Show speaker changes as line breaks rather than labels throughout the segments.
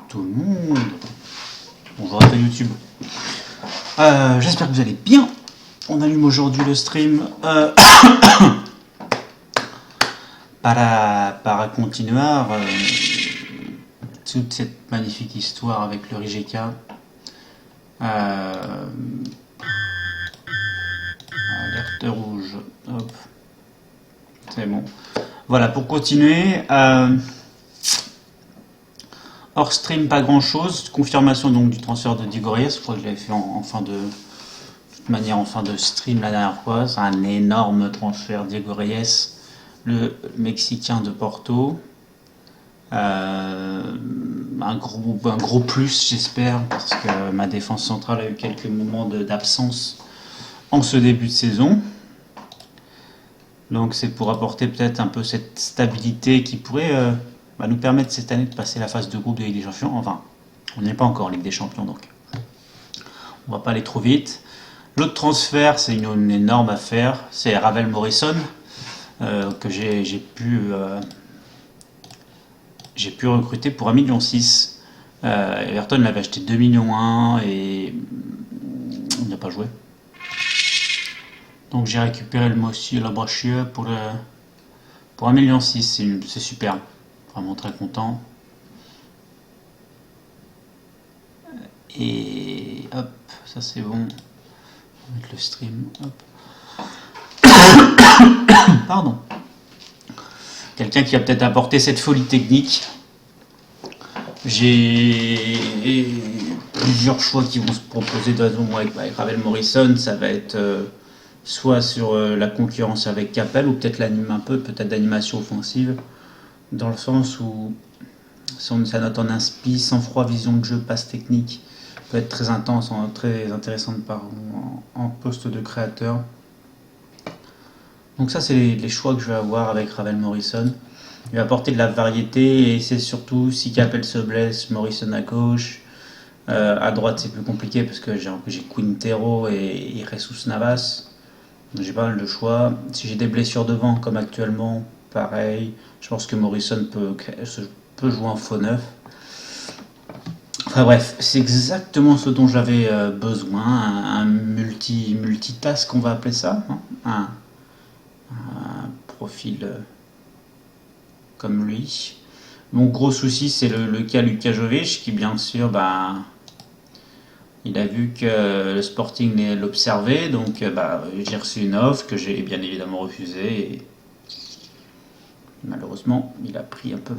tout le monde. Bonjour à toi YouTube. J'espère que vous allez bien. On allume aujourd'hui le stream para continuer toute cette magnifique histoire avec le Rijeka. Alerte rouge. Hop. C'est bon. Voilà, pour continuer. Hors stream, pas grand chose. Confirmation donc du transfert de Digorias. Je crois que je l'avais fait en fin de stream la dernière fois. C'est un énorme transfert. Digorias, le Mexicain de Porto. Un gros plus, j'espère, parce que ma défense centrale a eu quelques moments d'absence en ce début de saison. Donc c'est pour apporter peut-être un peu cette stabilité qui pourrait nous permettre cette année de passer la phase de groupe de Ligue des Champions. Enfin, on n'est pas encore en Ligue des Champions, donc on va pas aller trop vite. L'autre transfert, c'est une énorme affaire, c'est Ravel Morrison, que j'ai pu recruter pour 1,6 million. Everton l'avait acheté 2,1 millions et il n'a pas joué. Donc j'ai récupéré le Mossi et la Brachia pour 1,6 million. C'est super. Vraiment très content. Et hop, ça c'est bon. On va mettre le stream. Hop. Pardon. Quelqu'un qui a peut-être apporté cette folie technique. J'ai plusieurs choix qui vont se proposer de avec Ravel Morrison. Ça va être soit sur la concurrence avec Capel ou peut-être peut-être d'animation offensive, dans le sens où sa note en inspi, sans froid, vision de jeu, passe technique peut être très intense, très intéressante en poste de créateur. Donc ça c'est les choix que je vais avoir avec Ravel Morrison. Il va apporter de la variété et c'est surtout si Capel se blesse, Morrison à gauche. À droite c'est plus compliqué parce que j'ai Quintero et Jesus Navas. J'ai pas mal de choix. Si j'ai des blessures devant comme actuellement, pareil. Je pense que Morrison peut jouer en faux neuf. Enfin bref, c'est exactement ce dont j'avais besoin. Un multitask, on va appeler ça. Hein, un profil comme lui. Mon gros souci, c'est le cas Luka Jovic, qui bien sûr, il a vu que le Sporting l'observait, donc j'ai reçu une offre que j'ai bien évidemment refusée. Et malheureusement, il a pris un peu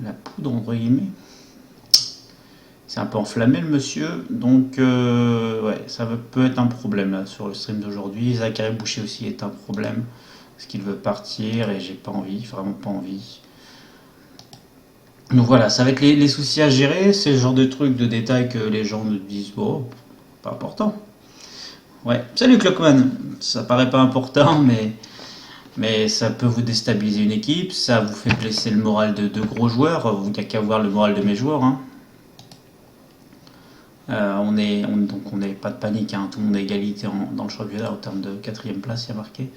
la poudre, entre guillemets. C'est un peu enflammé le monsieur, donc ça peut être un problème là, sur le stream d'aujourd'hui. Zachary Boucher aussi est un problème, parce qu'il veut partir et j'ai pas envie, vraiment pas envie. Donc voilà, ça va être les soucis à gérer, c'est le genre de trucs, de détails que les gens me disent, bon, pas important. Ouais, salut Clockman, ça paraît pas important, mais ça peut vous déstabiliser une équipe, ça vous fait blesser le moral de gros joueurs, vous n'avez qu'à voir le moral de mes joueurs. Hein. Donc on n'est pas de panique, hein, tout le monde a égalité dans le championnat en termes de 4ème place, il y a marqué.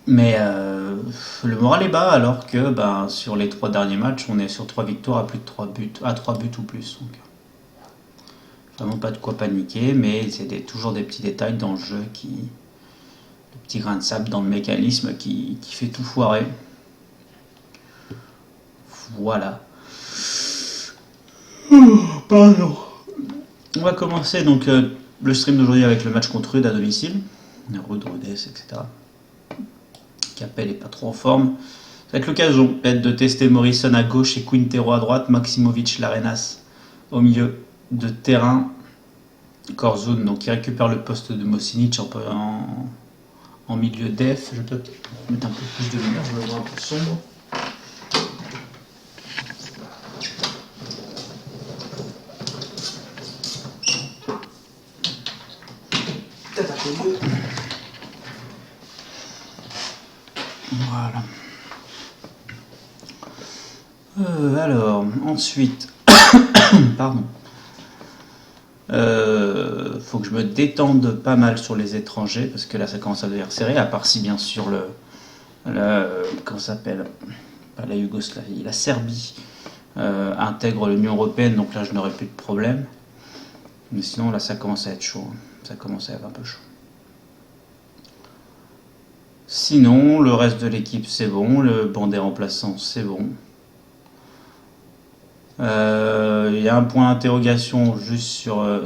Mais le moral est bas alors que sur les 3 derniers matchs, on est sur 3 victoires à plus de 3 buts, à 3 buts ou plus. Donc, vraiment pas de quoi paniquer, mais c'est toujours des petits détails dans le jeu le petit grain de sable dans le mécanisme qui fait tout foirer. Voilà. Pardon. On va commencer donc le stream d'aujourd'hui avec le match contre Rude à domicile. Rude, Rudès, etc. Capel est pas trop en forme. Ça va être l'occasion peut-être de tester Morrison à gauche et Quintero à droite, Maximovic, Larenas au milieu de terrain. Corzun, donc qui récupère le poste de Mosinic en milieu def. Je vais peut-être mettre un peu plus de lumière, je vais le voir un peu sombre. Peut-être un peu mieux. Voilà. Alors, ensuite, pardon. Faut que je me détende pas mal sur les étrangers parce que là ça commence à devenir serré, à part si bien sûr comment ça s'appelle, la Yougoslavie, la Serbie intègre l'Union Européenne, donc là je n'aurai plus de problème. Mais sinon là ça commence à être chaud, hein. Ça commence à être un peu chaud. Sinon, le reste de l'équipe c'est bon, le banc des remplaçants c'est bon. Il y a un point d'interrogation juste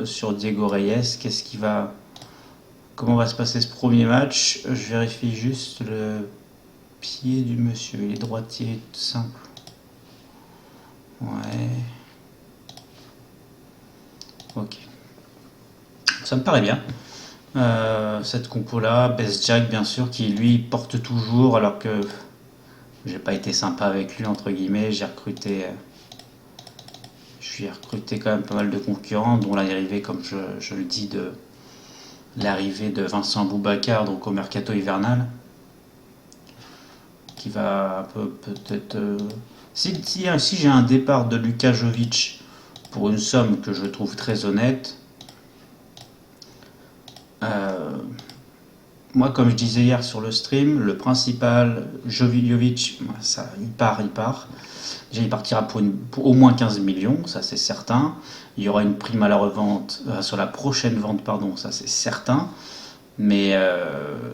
sur Diego Reyes. Comment va se passer ce premier match? Je vérifie juste le pied du monsieur. Il est droitier, tout simple. Ouais. Ok. Ça me paraît bien. Cette compo-là, Best Jack bien sûr, qui lui porte toujours, alors que j'ai pas été sympa avec lui entre guillemets. J'ai recruté quand même pas mal de concurrents, dont l'arrivée, comme je le dis, de l'arrivée de Vincent Boubacar donc au mercato hivernal, qui va peut-être. Si j'ai un départ de Luka Jovic pour une somme que je trouve très honnête, moi, comme je disais hier sur le stream, le principal, Jovic, ça, il part. Déjà, il partira pour au moins 15 millions, ça c'est certain. Il y aura une prime à la revente, sur la prochaine vente, pardon, ça c'est certain. Mais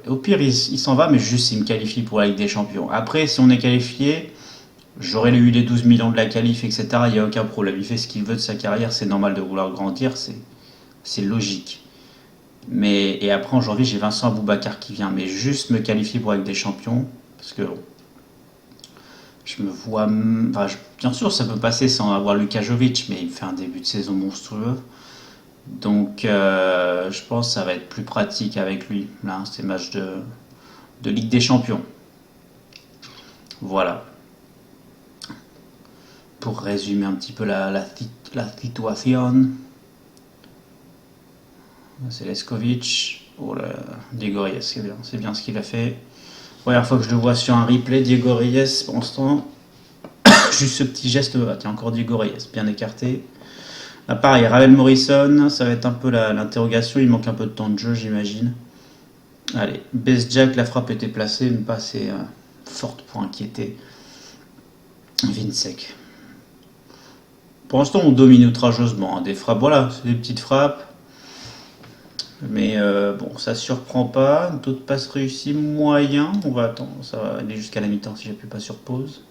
au pire, il s'en va, mais juste s'il me qualifie pour la Ligue des Champions. Après, si on est qualifié, j'aurais eu les 12 millions de la qualif, etc. Il n'y a aucun problème. Il fait ce qu'il veut de sa carrière, c'est normal de vouloir grandir, c'est logique. Et après, en janvier, j'ai Vincent Aboubacar qui vient, mais juste me qualifier pour la Ligue des Champions, parce que je me vois. Enfin, bien sûr, ça peut passer sans avoir Luka Jovic, mais il me fait un début de saison monstrueux. Donc, je pense que ça va être plus pratique avec lui, là, ces matchs de Ligue des Champions. Voilà. Pour résumer un petit peu la situation. C'est Leskovic. Oh là, Diego Reyes, c'est bien ce qu'il a fait. Première fois que je le vois sur un replay, Diego Reyes, pour l'instant, juste ce petit geste, tiens, encore Diego Reyes, bien écarté. Là, pareil, Ravel Morrison, ça va être un peu l'interrogation, il manque un peu de temps de jeu, j'imagine. Allez, Best Jack, la frappe était placée, mais pas assez forte pour inquiéter Vincek. Pour l'instant, on domine outrageusement, hein, des frappes, voilà, c'est des petites frappes. Mais bon, ça surprend pas. D'autres passes réussies moyen. On va attendre, ça va aller jusqu'à la mi-temps si j'appuie pas sur pause.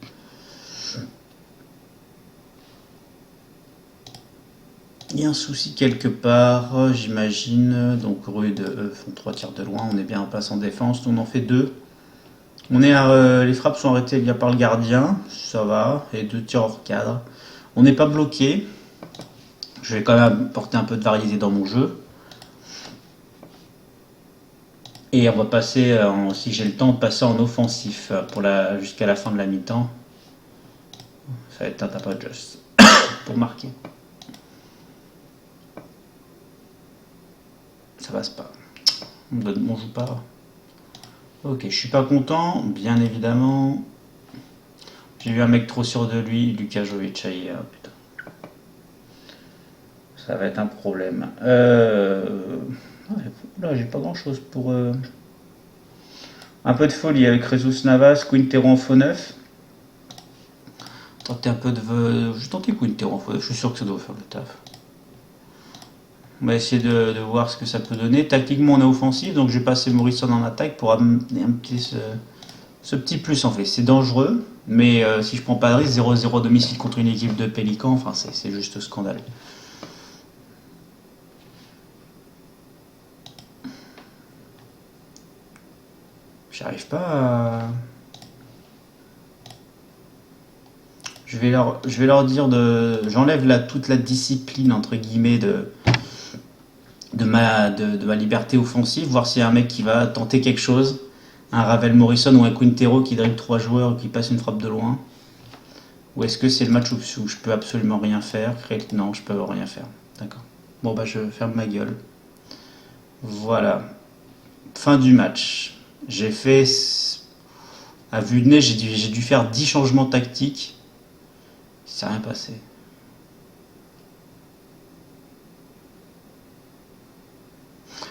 Il y a un souci quelque part, j'imagine. Donc Rude font 3 tirs de loin. On est bien en passe en défense. On en fait 2. Les frappes sont arrêtées par le gardien. Ça va. Et 2 tirs hors cadre. On n'est pas bloqué. Je vais quand même porter un peu de variété dans mon jeu. Et on va passer, si j'ai le temps, de passer en offensif jusqu'à la fin de la mi-temps. Ça va être un tap just pour marquer. Ça passe pas. On joue pas. Ok, je suis pas content, bien évidemment. J'ai vu un mec trop sûr de lui, Luka Jovic. Putain. Ça va être un problème. Là, j'ai pas grand chose pour. Un peu de folie avec Jesus Navas, Quintero en faux neuf. Tenter un peu de. Je vais tenter Quintero en faux neuf, je suis sûr que ça doit faire le taf. On va essayer de voir ce que ça peut donner. Tactiquement, on est offensif, donc je vais passer Morrison en attaque pour amener ce petit plus en fait. C'est dangereux, mais si je prends pas de risque, 0-0 domicile contre une équipe de Pélican, enfin c'est juste scandaleux. J'arrive pas à. Je vais leur dire j'enlève toute la discipline entre guillemets de ma liberté offensive, voir s'il y a un mec qui va tenter quelque chose, un Ravel Morrison ou un Quintero qui dribble 3 joueurs et qui passe une frappe de loin. Ou est-ce que c'est le match où je peux absolument rien faire? Non, je peux rien faire. D'accord. Bon bah je ferme ma gueule. Voilà. Fin du match. J'ai fait, à vue de nez, j'ai dû faire 10 changements tactiques. C'est rien passé.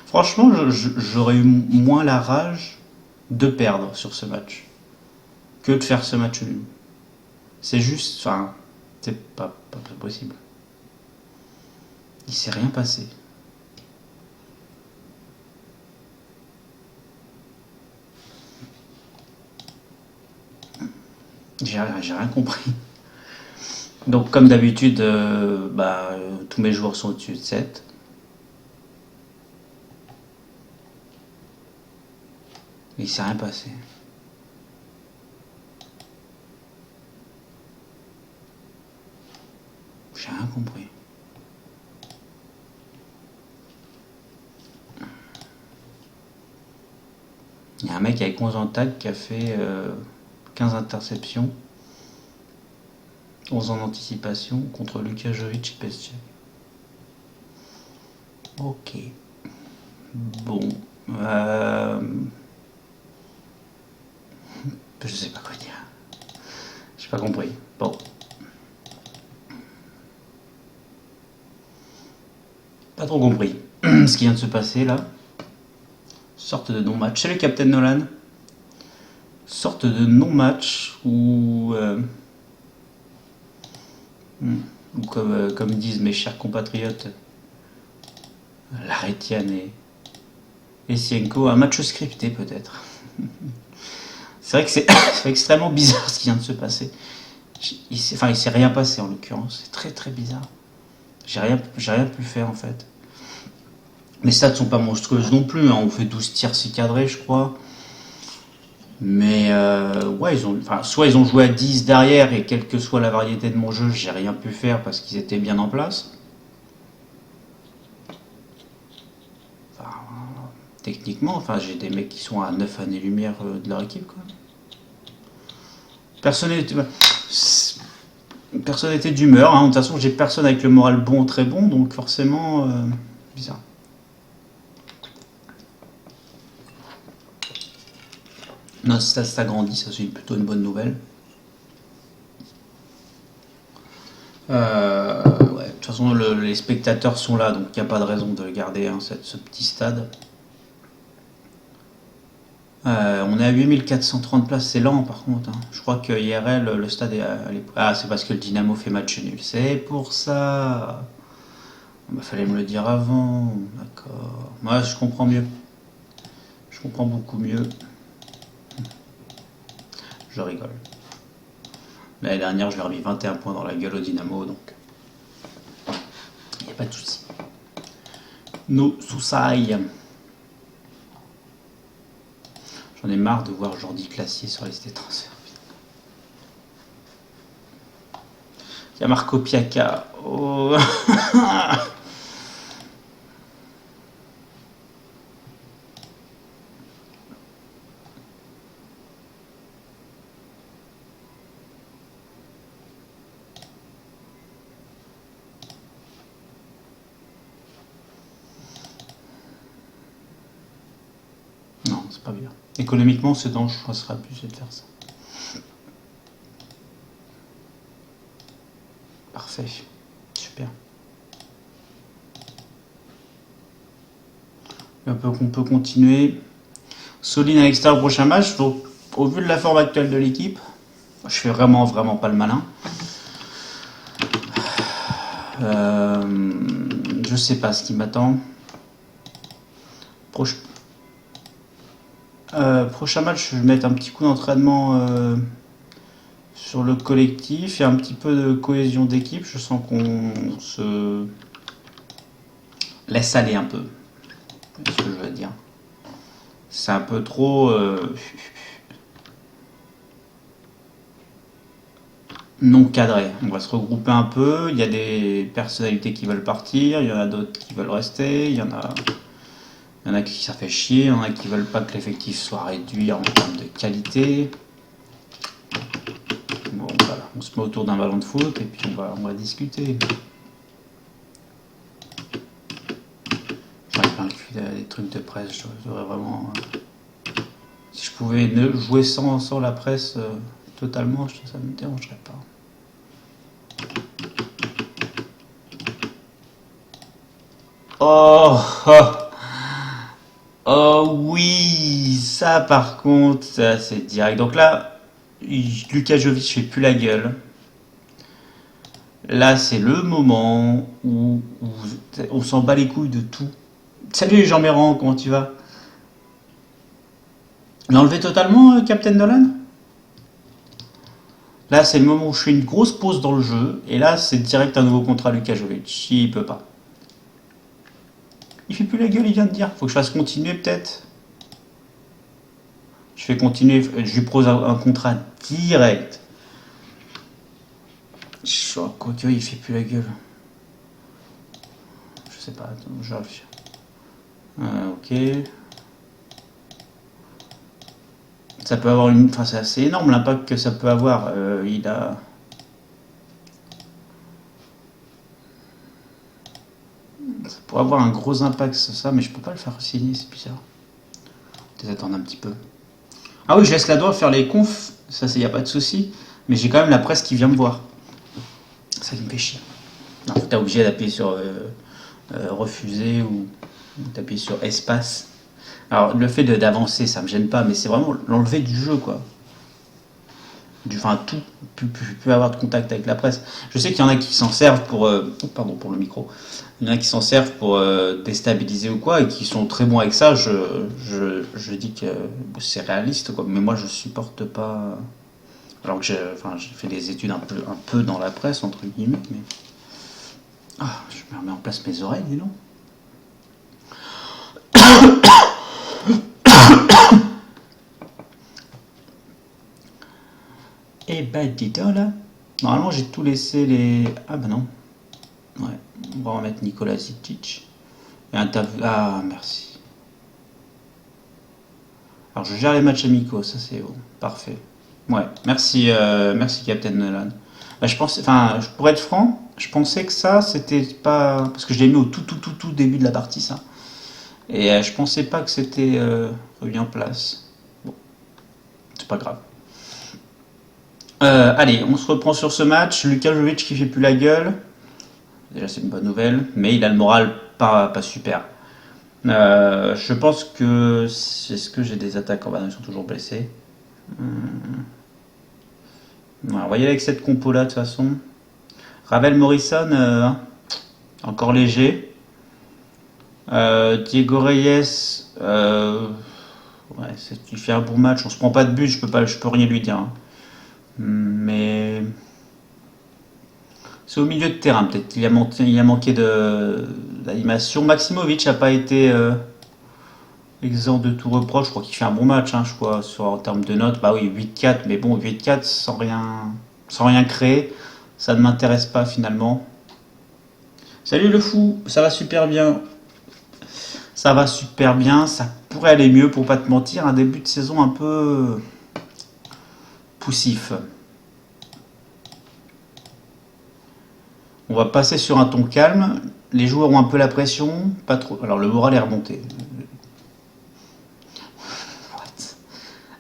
Franchement, j'aurais eu moins la rage de perdre sur ce match que de faire ce match nul. C'est juste, enfin, c'est pas possible. Il s'est rien passé. J'ai rien compris. Donc comme d'habitude, tous mes joueurs sont au-dessus de 7. Il s'est rien passé. J'ai rien compris. Il y a un mec avec 11 en tag qui a fait 15 interceptions, 11 en anticipation contre Lukajovic et Pestia. Ok. Bon. Je sais pas quoi dire. J'ai pas compris. Bon. Pas trop compris ce qui vient de se passer là. Sorte de non-match. Salut Captain Nolan. Sorte de non-match où comme disent mes chers compatriotes, Larétiane et Sienko, un match scripté peut-être. C'est vrai que c'est extrêmement bizarre ce qui vient de se passer. Il s'est rien passé en l'occurrence. C'est très très bizarre. J'ai rien pu faire en fait. Les stats sont pas monstrueuses non plus. On fait 12 tirs 6 cadrés, je crois. Mais ouais, soit ils ont joué à 10 derrière et quelle que soit la variété de mon jeu, j'ai rien pu faire parce qu'ils étaient bien en place. Techniquement, j'ai des mecs qui sont à 9 années-lumière de leur équipe, quoi. Personne n'était d'humeur, hein. De toute façon, j'ai personne avec le moral bon, très bon, donc forcément, bizarre. Non, ça s'agrandit, ça c'est plutôt une bonne nouvelle. Ouais, de toute façon, les spectateurs sont là, donc il n'y a pas de raison de garder ce petit stade. On est à 8430 places, c'est lent par contre. Hein. Je crois que IRL, le stade est Ah, c'est parce que le Dynamo fait match nul. C'est pour ça. Il fallait me le dire avant. D'accord. Moi, je comprends mieux. Je comprends beaucoup mieux. Je rigole. L'année dernière, je leur ai mis 21 points dans la gueule au Dynamo, donc il n'y a pas de souci. No soucis. J'en ai marre de voir Jordi Classier sur les listes des transferts. Il y a Marco Piaca. Oh. Non, c'est pas bien. Économiquement, c'est dangereux, je serais abusé de faire ça. Parfait. Super. On peut continuer. Soline à l'extérieur au prochain match. Donc, au vu de la forme actuelle de l'équipe, je fais vraiment pas le malin. Je sais pas ce qui m'attend. Prochain match, je vais mettre un petit coup d'entraînement sur le collectif et un petit peu de cohésion d'équipe. Je sens qu'on se laisse aller un peu. C'est ce que je veux dire. C'est un peu trop non cadré. On va se regrouper un peu. Il y a des personnalités qui veulent partir, il y en a d'autres qui veulent rester, il y en a qui ça fait chier, il y en a qui veulent pas que l'effectif soit réduit en termes de qualité. Bon, voilà, on se met autour d'un ballon de foot et puis on va discuter. J'en ai plein le cul des trucs de presse. Je devrais vraiment. Si je pouvais jouer sans la presse totalement, ça ne me dérangerait pas. Oh, oh, oh oui, ça par contre, ça c'est direct. Donc là, Lukajovic fait plus la gueule. Là, c'est le moment où on s'en bat les couilles de tout. Salut Jean Méran, comment tu vas? L'enlever totalement, Captain Dolan? Là, c'est le moment où je fais une grosse pause dans le jeu. Et là, c'est direct un nouveau contrat Luka Jovic. Il peut pas. Il fait plus la gueule, il vient de dire. Faut que je fasse continuer peut-être. Je fais continuer, je lui propose un contrat direct. Quoique, il fait plus la gueule. Je sais pas, attends, je réfléchis. Ok. Ça peut avoir une. Enfin, c'est assez énorme l'impact que ça peut avoir. Il a. Ça pourrait avoir un gros impact sur ça, mais je peux pas le faire signer, c'est bizarre. Peut-être attendre un petit peu. Ah oui, je laisse la doigt faire les confs, ça, y a pas de souci. Mais j'ai quand même la presse qui vient me voir. Ça qui me fait chier. Non, t'es obligé d'appuyer sur refuser ou d'appuyer sur espace. Alors, le fait d'avancer, ça me gêne pas, mais c'est vraiment l'enlever du jeu, quoi. Enfin, tout, plus avoir de contact avec la presse. Je sais qu'il y en a qui s'en servent pour. Pardon pour le micro. Il y en a qui s'en servent pour déstabiliser ou quoi, et qui sont très bons avec ça. Je dis que c'est réaliste, quoi. Mais moi, je supporte pas. Alors que j'ai fait des études un peu dans la presse, entre guillemets, mais. Ah, je me remets en place mes oreilles, dis donc. Et bah dis donc là. Normalement j'ai tout laissé les. Ah bah non. Ouais. On va remettre Nikola Zitic. Et un Ah merci. Alors je gère les matchs amicaux, ça c'est bon. Parfait. Ouais, merci, merci Captain Nolan. Bah, je pense, enfin, pour être franc, je pensais que ça c'était pas. Parce que je l'ai mis au tout début de la partie ça. Et je pensais pas que c'était remis en place. Bon, c'est pas grave. Allez, on se reprend sur ce match. Luka Jovic qui fait plus la gueule. Déjà, c'est une bonne nouvelle. Mais il a le moral pas super. Je pense que. Est-ce que j'ai des attaques? Bah non, ils sont toujours blessés. Ouais, on va y aller avec cette compo-là, de toute façon. Ravel Morrison, encore léger. Diego Reyes, ouais, il fait un bon match. On se prend pas de but, je peux rien lui dire, hein. Mais c'est au milieu de terrain, peut-être qu'il a manqué d'animation. Maximovic n'a pas été exempt de tout reproche. Je crois qu'il fait un bon match, hein, je crois, en termes de notes. Bah oui, 8-4, mais bon, 8-4 sans rien créer, ça ne m'intéresse pas finalement. Salut le fou, ça va super bien. Ça va super bien, ça pourrait aller mieux pour pas te mentir. Un début de saison un peu poussif. On va passer sur un ton calme. Les joueurs ont un peu la pression, pas trop. Alors le moral est remonté. What?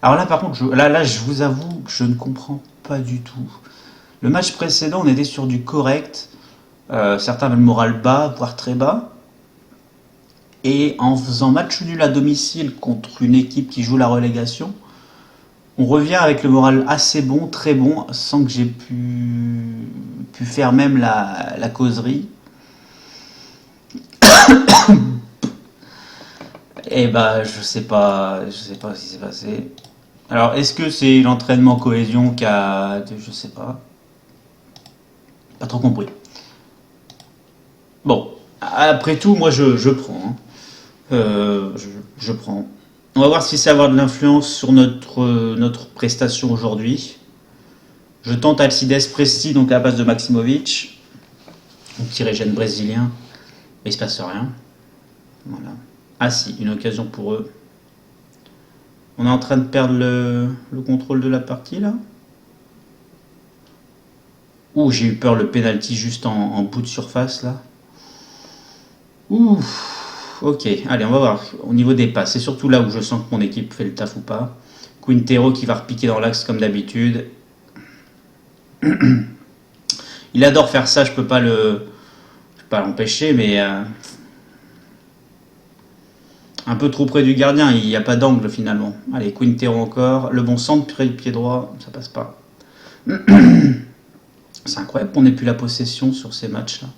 Alors là par contre, je vous avoue que je ne comprends pas du tout. Le match précédent, on était sur du correct. Certains avaient le moral bas, voire très bas. Et en faisant match nul à domicile contre une équipe qui joue la relégation, on revient avec le moral assez bon, très bon, sans que j'ai pu faire même la causerie. Et bah je sais pas ce qui s'est passé. Alors est-ce que c'est l'entraînement cohésion qui a. Je sais pas. Pas trop compris. Bon, après tout, moi je prends, hein. Je prends. On va voir si ça va avoir de l'influence sur notre prestation aujourd'hui. Je tente Alcides Presti, donc à la base de Maximovic. Un petit régène brésilien. Mais il se passe rien. Voilà. Ah si, une occasion pour eux. On est en train de perdre le contrôle de la partie là. Ouh, j'ai eu peur le penalty juste en bout de surface là. Ouh. Ok, allez, on va voir. Au niveau des passes, c'est surtout là où je sens que mon équipe fait le taf ou pas. Quintero qui va repiquer dans l'axe comme d'habitude. Il adore faire ça, je peux pas l'empêcher, mais un peu trop près du gardien, il n'y a pas d'angle finalement. Allez, Quintero encore. Le bon centre, pied droit, ça passe pas. C'est incroyable. incroyable qu'on ait plus la possession sur ces matchs-là.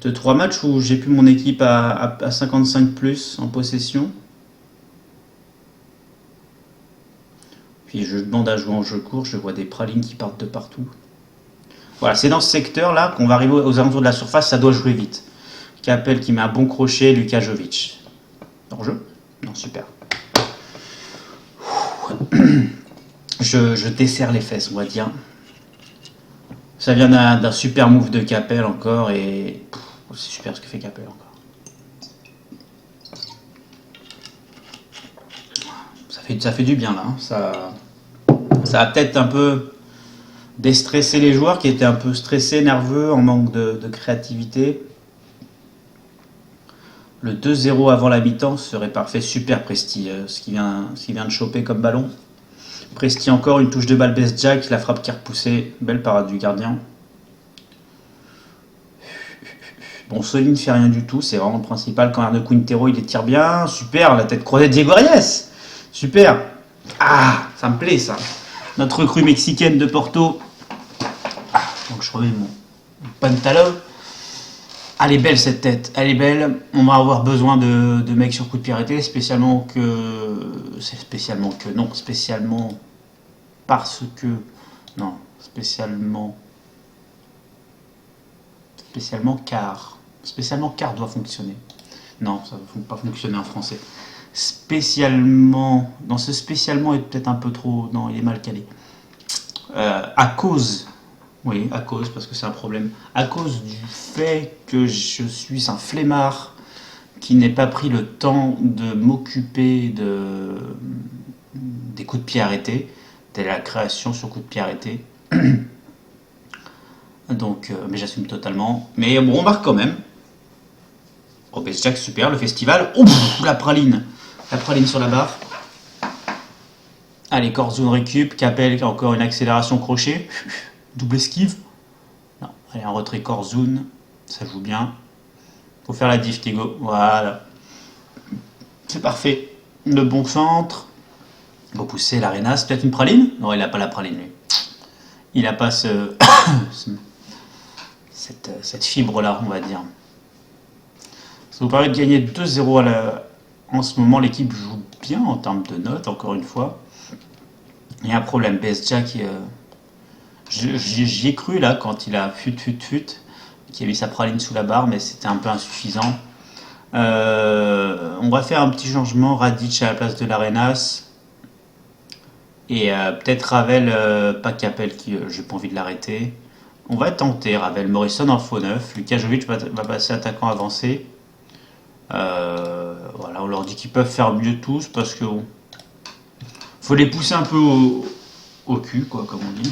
De 3 matchs où j'ai plus mon équipe à 55 plus en possession. Puis je demande à jouer en jeu court, je vois des pralines qui partent de partout. Voilà, c'est dans ce secteur-là qu'on va arriver aux alentours de la surface, ça doit jouer vite. Capel qui met un bon crochet, Luka Jovic. Hors jeu? Non, super. Je desserre les fesses, on va dire. Ça vient d'un super move de Capel encore et c'est super ce que fait Capel encore. Ça fait du bien là. Hein. Ça a peut-être un peu déstressé les joueurs qui étaient un peu stressés, nerveux, en manque de créativité. Le 2-0 avant la mi-temps serait parfait. Super Presti, ce qu'il vient de choper comme ballon. Presti encore, une touche de balle Jack, la frappe qui est repoussée. Belle parade du gardien. Bon, Soli ne fait rien du tout, c'est vraiment le principal. Quand de Quintero, il les tire bien. Super, la tête croisée de Diego Reyes. Super. Ah, ça me plaît ça. Notre recrue mexicaine de Porto. Ah, donc je remets mon pantalon. Elle est belle cette tête, elle est belle. On va avoir besoin de mecs sur coup de pied arrêté, spécialement parce que. Non, spécialement car. Spécialement car doit fonctionner. Non, ça ne va pas fonctionner en français. Spécialement. Non, ce spécialement est peut-être un peu trop. Non, il est mal calé. À cause. Oui, à cause, parce que c'est un problème. À cause du fait que je suis un flemmard qui n'ai pas pris le temps de m'occuper des coups de pied arrêtés, de la création sur coups de pied arrêtés. Donc, mais j'assume totalement. Mais bon, on marque quand même. Oh, Jack, super, le festival. Oh, la praline. La praline sur la barre. Allez, Corzone récup. Capel, encore une accélération crochet. Double esquive. Non, allez, un retrait Corzone. Ça joue bien. Faut faire la diff, Tego. Voilà. C'est parfait. Le bon centre. Repousser l'Arenas. Peut-être une praline? Non, il n'a pas la praline, lui. Il n'a pas cette fibre-là, on va dire. Ça vous permet de gagner 2-0 en ce moment. L'équipe joue bien en termes de notes, encore une fois. Il y a un problème. Jack, j'y ai cru là quand il a fut, qui a mis sa praline sous la barre, mais c'était un peu insuffisant. On va faire un petit changement. Radic à la place de l'Arenas. Et peut-être Ravel, pas Capel, qui j'ai pas envie de l'arrêter. On va tenter Ravel. Morrison en faux neuf. Luka Jovic va passer attaquant avancé. Voilà, on leur dit qu'ils peuvent faire mieux tous parce que faut les pousser un peu au cul, quoi, comme on dit.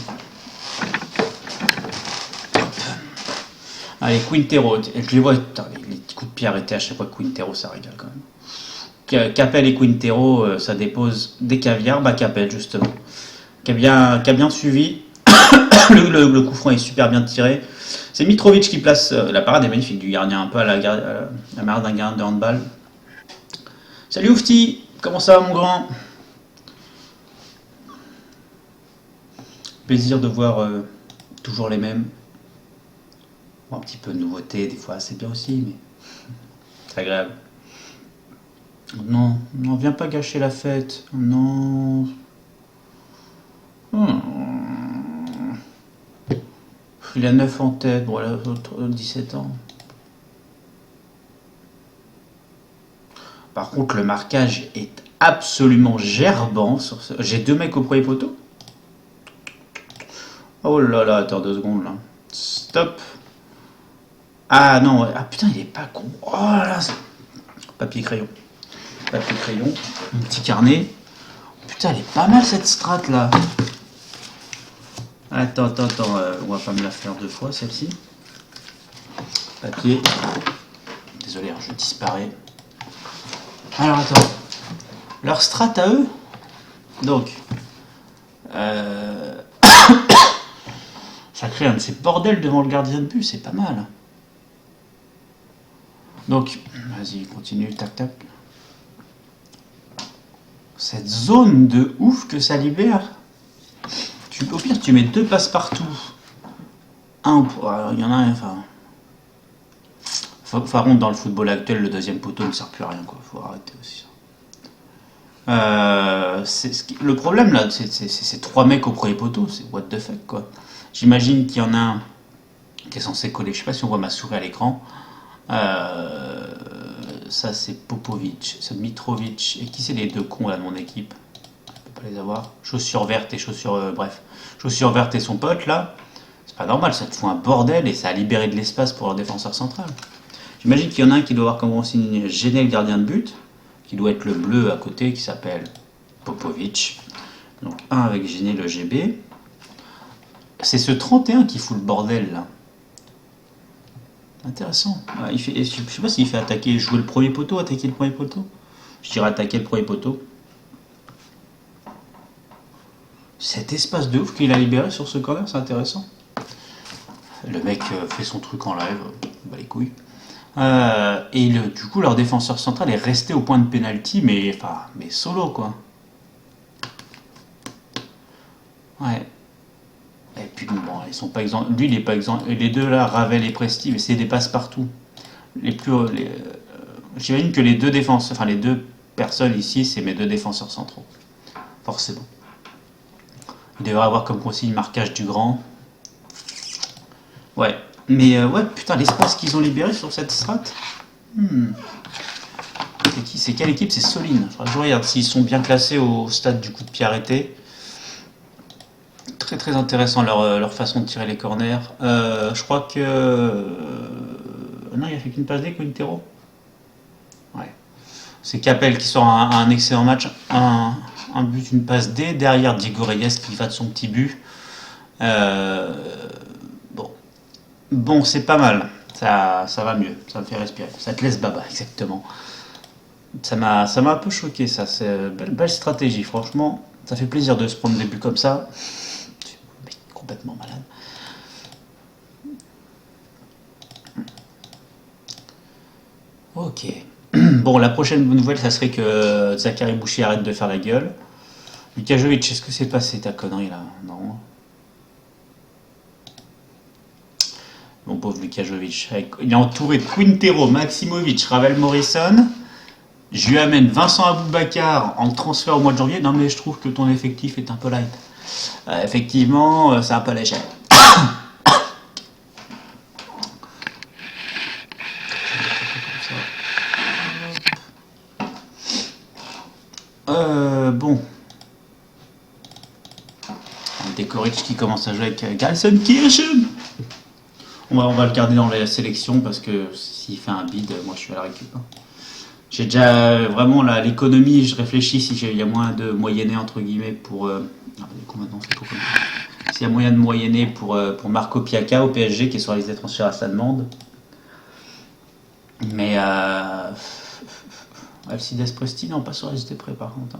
Allez, Quintero. Je les vois, putain, les coups de pied arrêtés à chaque fois. Quintero, ça régale quand même. Capel et Quintero, ça dépose des caviars. Bah, Capel, justement. Qui a bien suivi. le coup franc est super bien tiré. C'est Mitrovic qui place. La parade est magnifique du gardien, un peu à la manière d'un gardien de handball. Salut Oufti, comment ça va mon grand? Plaisir de voir toujours les mêmes. Bon, un petit peu de nouveauté, des fois c'est bien aussi, mais c'est agréable. Non, viens pas gâcher la fête. Non. Il a 9 en tête, bon, là, 17 ans. Par contre, le marquage est absolument gerbant. J'ai 2 mecs au premier poteau. Oh là là, attends 2 secondes là. Stop. Ah non, ah putain, il est pas con. Oh là, papier-crayon. Papier-crayon, un petit carnet. Putain, elle est pas mal cette strat là. Attends, on va pas me la faire 2 fois celle-ci. Papier. Désolé, je disparais. Alors attends. Leur strat à eux. Donc. Ça crée un de ces bordels devant le gardien de but, c'est pas mal. Donc, vas-y, continue, tac tac. Cette zone de ouf que ça libère. Au pire, tu mets 2 passe-partout Il y en a un, enfin. Par contre, dans le football actuel, le deuxième poteau ne sert plus à rien, quoi. Faut arrêter aussi. Le problème là, c'est trois mecs au premier poteau, c'est what the fuck quoi. J'imagine qu'il y en a un qui est censé coller, je sais pas si on voit ma souris à l'écran. Euh, Ça c'est Popovic, c'est Mitrovic, et qui c'est les deux cons là de mon équipe? Je peux pas les avoir. Chaussures vertes et chaussures. Bref. Chaussures vertes et son pote là. C'est pas normal, ça te fout un bordel et ça a libéré de l'espace pour leur défenseur central. J'imagine qu'il y en a un qui doit avoir comme consigne gêner le gardien de but, qui doit être le bleu à côté, qui s'appelle Popovic. Donc un avec gêner le GB. C'est ce 31 qui fout le bordel là. Intéressant. Ouais, je sais pas s'il fait attaquer, jouer le premier poteau, attaquer le premier poteau. Je dirais attaquer le premier poteau. Cet espace de ouf qu'il a libéré sur ce corner, c'est intéressant. Le mec fait son truc en live, bah les couilles. Du coup, leur défenseur central est resté au point de pénalty, mais solo quoi. Ouais. Et puis bon, ils sont pas exempts. Lui, il est pas exempt. Les deux là, Ravel et Presti, mais c'est des passes partout. J'imagine que les deux défenseurs, enfin les deux personnes ici, c'est mes deux défenseurs centraux. Forcément. Il devrait avoir comme consigne marquage du grand. Ouais. Mais ouais, putain, l'espace qu'ils ont libéré sur cette strat. C'est quelle équipe? C'est Soline. Je regarde s'ils sont bien classés au stade du coup de pied arrêté. Très très intéressant leur façon de tirer les corners. Je crois que. Non, il a fait qu'une passe D, Quintero. Ouais. C'est Capel qui sort un excellent match. Un but, une passe D. Derrière Diego Reyes qui va de son petit but. Bon. Bon, c'est pas mal. Ça va mieux. Ça me fait respirer. Ça te laisse baba, exactement. Ça m'a un peu choqué, ça. C'est une belle stratégie, franchement. Ça fait plaisir de se prendre des buts comme ça. Complètement malade. Ok. Bon, la prochaine nouvelle, ça serait que Zachary Boucher arrête de faire la gueule. Lukajovic, est-ce que c'est passé ta connerie là? Non. Mon pauvre Lukajovic. Il est entouré de Quintero, Maximovic, Ravel Morrison. Je lui amène Vincent Aboubakar en transfert au mois de janvier. Non, mais je trouve que ton effectif est un peu light. Effectivement, c'est un peu léger. Bon. Dekoric qui commence à jouer avec Gelsenkirchen. On va le garder dans la sélection parce que s'il fait un bid, moi je suis à la récup. J'ai déjà vraiment l'économie, je réfléchis si il y a moyen de moyenner entre guillemets pour. Maintenant c'est comme ça. S'il y a moyen de moyenner pour Marco Piaca au PSG qui est sur la liste des transferts à sa demande. Mais Alcides Presti, non, pas sur la liste des prêts par contre.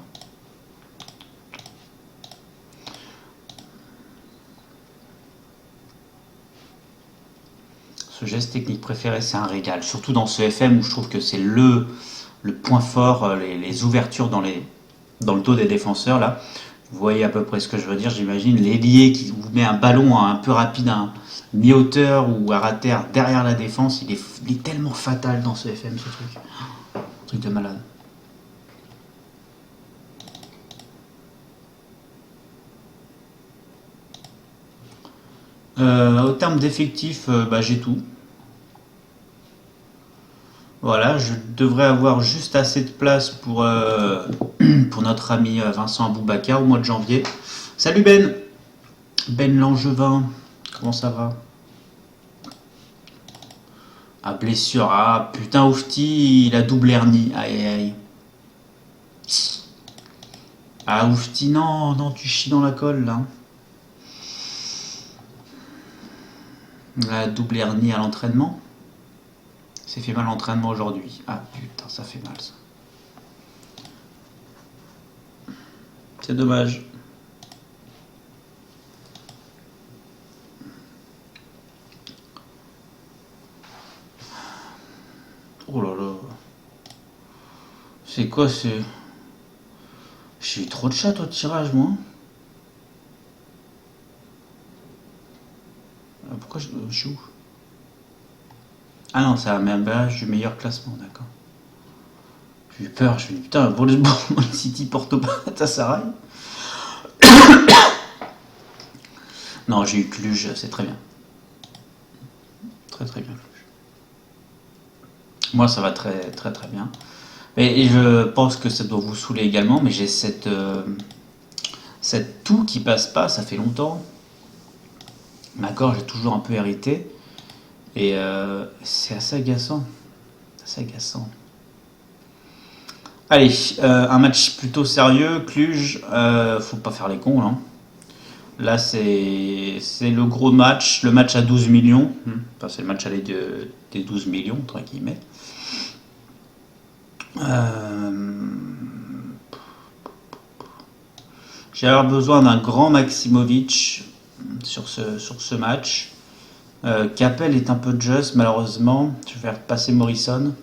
Ce geste technique préféré, c'est un régal. Surtout dans ce FM où je trouve que c'est le point fort, les ouvertures dans le dos des défenseurs. Là, vous voyez à peu près ce que je veux dire, j'imagine. L'ailier qui vous met un ballon un peu rapide, mi-hauteur ou à terre derrière la défense, il est tellement fatal dans ce FM, ce truc. Un truc de malade. Au terme d'effectifs, j'ai tout. Voilà, je devrais avoir juste assez de place pour notre ami Vincent Aboubakar au mois de janvier. Salut Ben! Ben Langevin, comment ça va? Ah, blessure, ah putain, Oufti, il a double hernie, aïe aïe aïe. Ah Oufti, non, non, tu chies dans la colle là. La double hernie à l'entraînement. C'est fait mal à l'entraînement aujourd'hui. Ah putain, ça fait mal ça. C'est dommage. Oh là là. C'est quoi c'est. J'ai eu trop de chat au tirage moi. Pourquoi je joue? Ah non, c'est un barrage du meilleur classement, d'accord. J'ai eu peur, je me suis dit putain, Wolfsburg, City, Porto, Galatasaray. Non, j'ai eu Cluj, c'est très bien. Très très bien Cluj. Moi, ça va très très très bien. Et je pense que ça doit vous saouler également, mais j'ai cette toux qui passe pas, ça fait longtemps. Ma gorge est toujours un peu irritée. Et c'est assez agaçant. Assez agaçant. Allez, un match plutôt sérieux. Cluj, faut pas faire les cons là. Là, c'est le gros match, le match à 12 millions. Enfin, c'est le match aller des 12 millions, entre guillemets. J'ai alors besoin d'un grand Maximovic sur ce match. Capel est un peu juste, malheureusement. Je vais faire passer Morrison.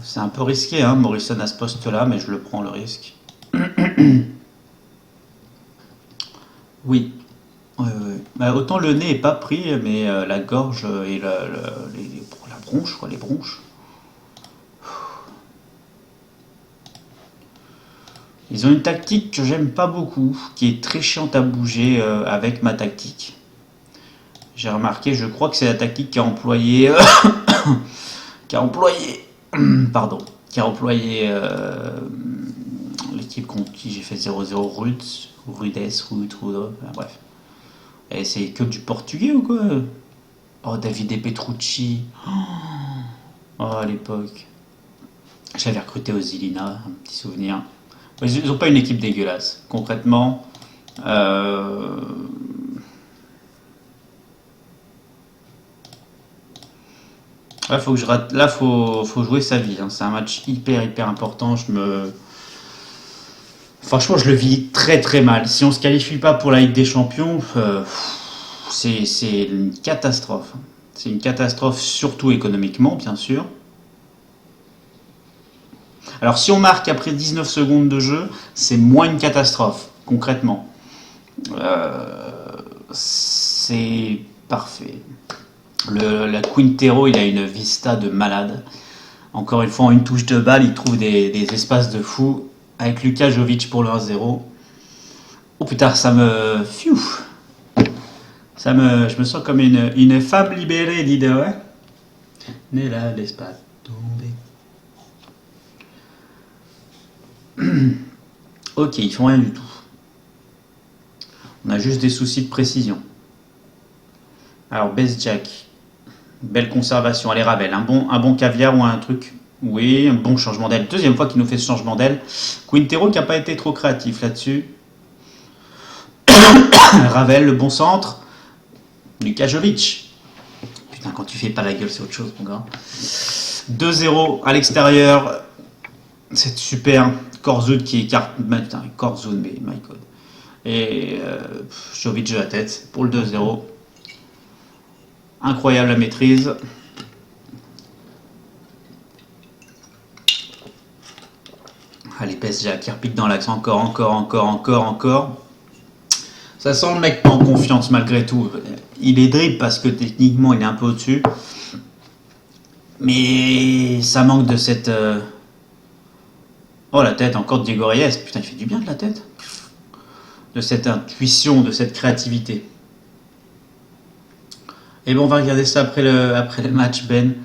C'est un peu risqué, hein, Morrison à ce poste-là, mais je le prends le risque. Oui. Bah, autant le nez est pas pris, mais la gorge et la bronche, quoi, les bronches. Ils ont une tactique que j'aime pas beaucoup, qui est très chiante à bouger avec ma tactique. J'ai remarqué, je crois que c'est la tactique qu'a employé, pardon, qu'a employé l'équipe contre qui j'ai fait 0-0, bref. Et c'est que du portugais ou quoi? Oh, Davide Petrucci. Oh, à l'époque. J'avais recruté Ozilina, un petit souvenir. Ils n'ont pas une équipe dégueulasse. Concrètement, là, faut que je rate. Là, faut jouer sa vie, hein. C'est un match hyper important. Franchement, je le vis très très mal. Si on se qualifie pas pour la Ligue des Champions, c'est une catastrophe. C'est une catastrophe, surtout économiquement, bien sûr. Alors, si on marque après 19 secondes de jeu, c'est moins une catastrophe, concrètement. C'est parfait. La Quintero, il a une vista de malade. Encore une fois, en une touche de balle, il trouve des espaces de fou. Avec Luka Jovic pour le 1-0. Oh putain, je me sens comme une femme libérée, dis donc, ouais. Mais là, laisse pas tomber. Ok, ils font rien du tout. On a juste des soucis de précision. Alors, Bezjak. Belle conservation. Allez, Ravel. Un bon caviar ou un truc. Oui, un bon changement d'aile. Deuxième fois qu'il nous fait ce changement d'aile. Quintero qui n'a pas été trop créatif là-dessus. Ravel, le bon centre. Lukajovic. Putain, quand tu fais pas la gueule, c'est autre chose, mon gars. 2-0 à l'extérieur. C'est super. Korzun qui écarte. Putain, Korzun, mais my god. Et Jovic de la tête pour le 2-0. Incroyable la maîtrise. Allez, PSG qui repique dans l'axe. Encore. Ça sent le mec pas en confiance malgré tout. Il est dribble parce que techniquement il est un peu au-dessus. Mais ça manque de cette... Oh, la tête, encore de Diego Reyes. Putain, il fait du bien de la tête. De cette intuition, de cette créativité. Et bon, on va regarder ça après le match, Ben.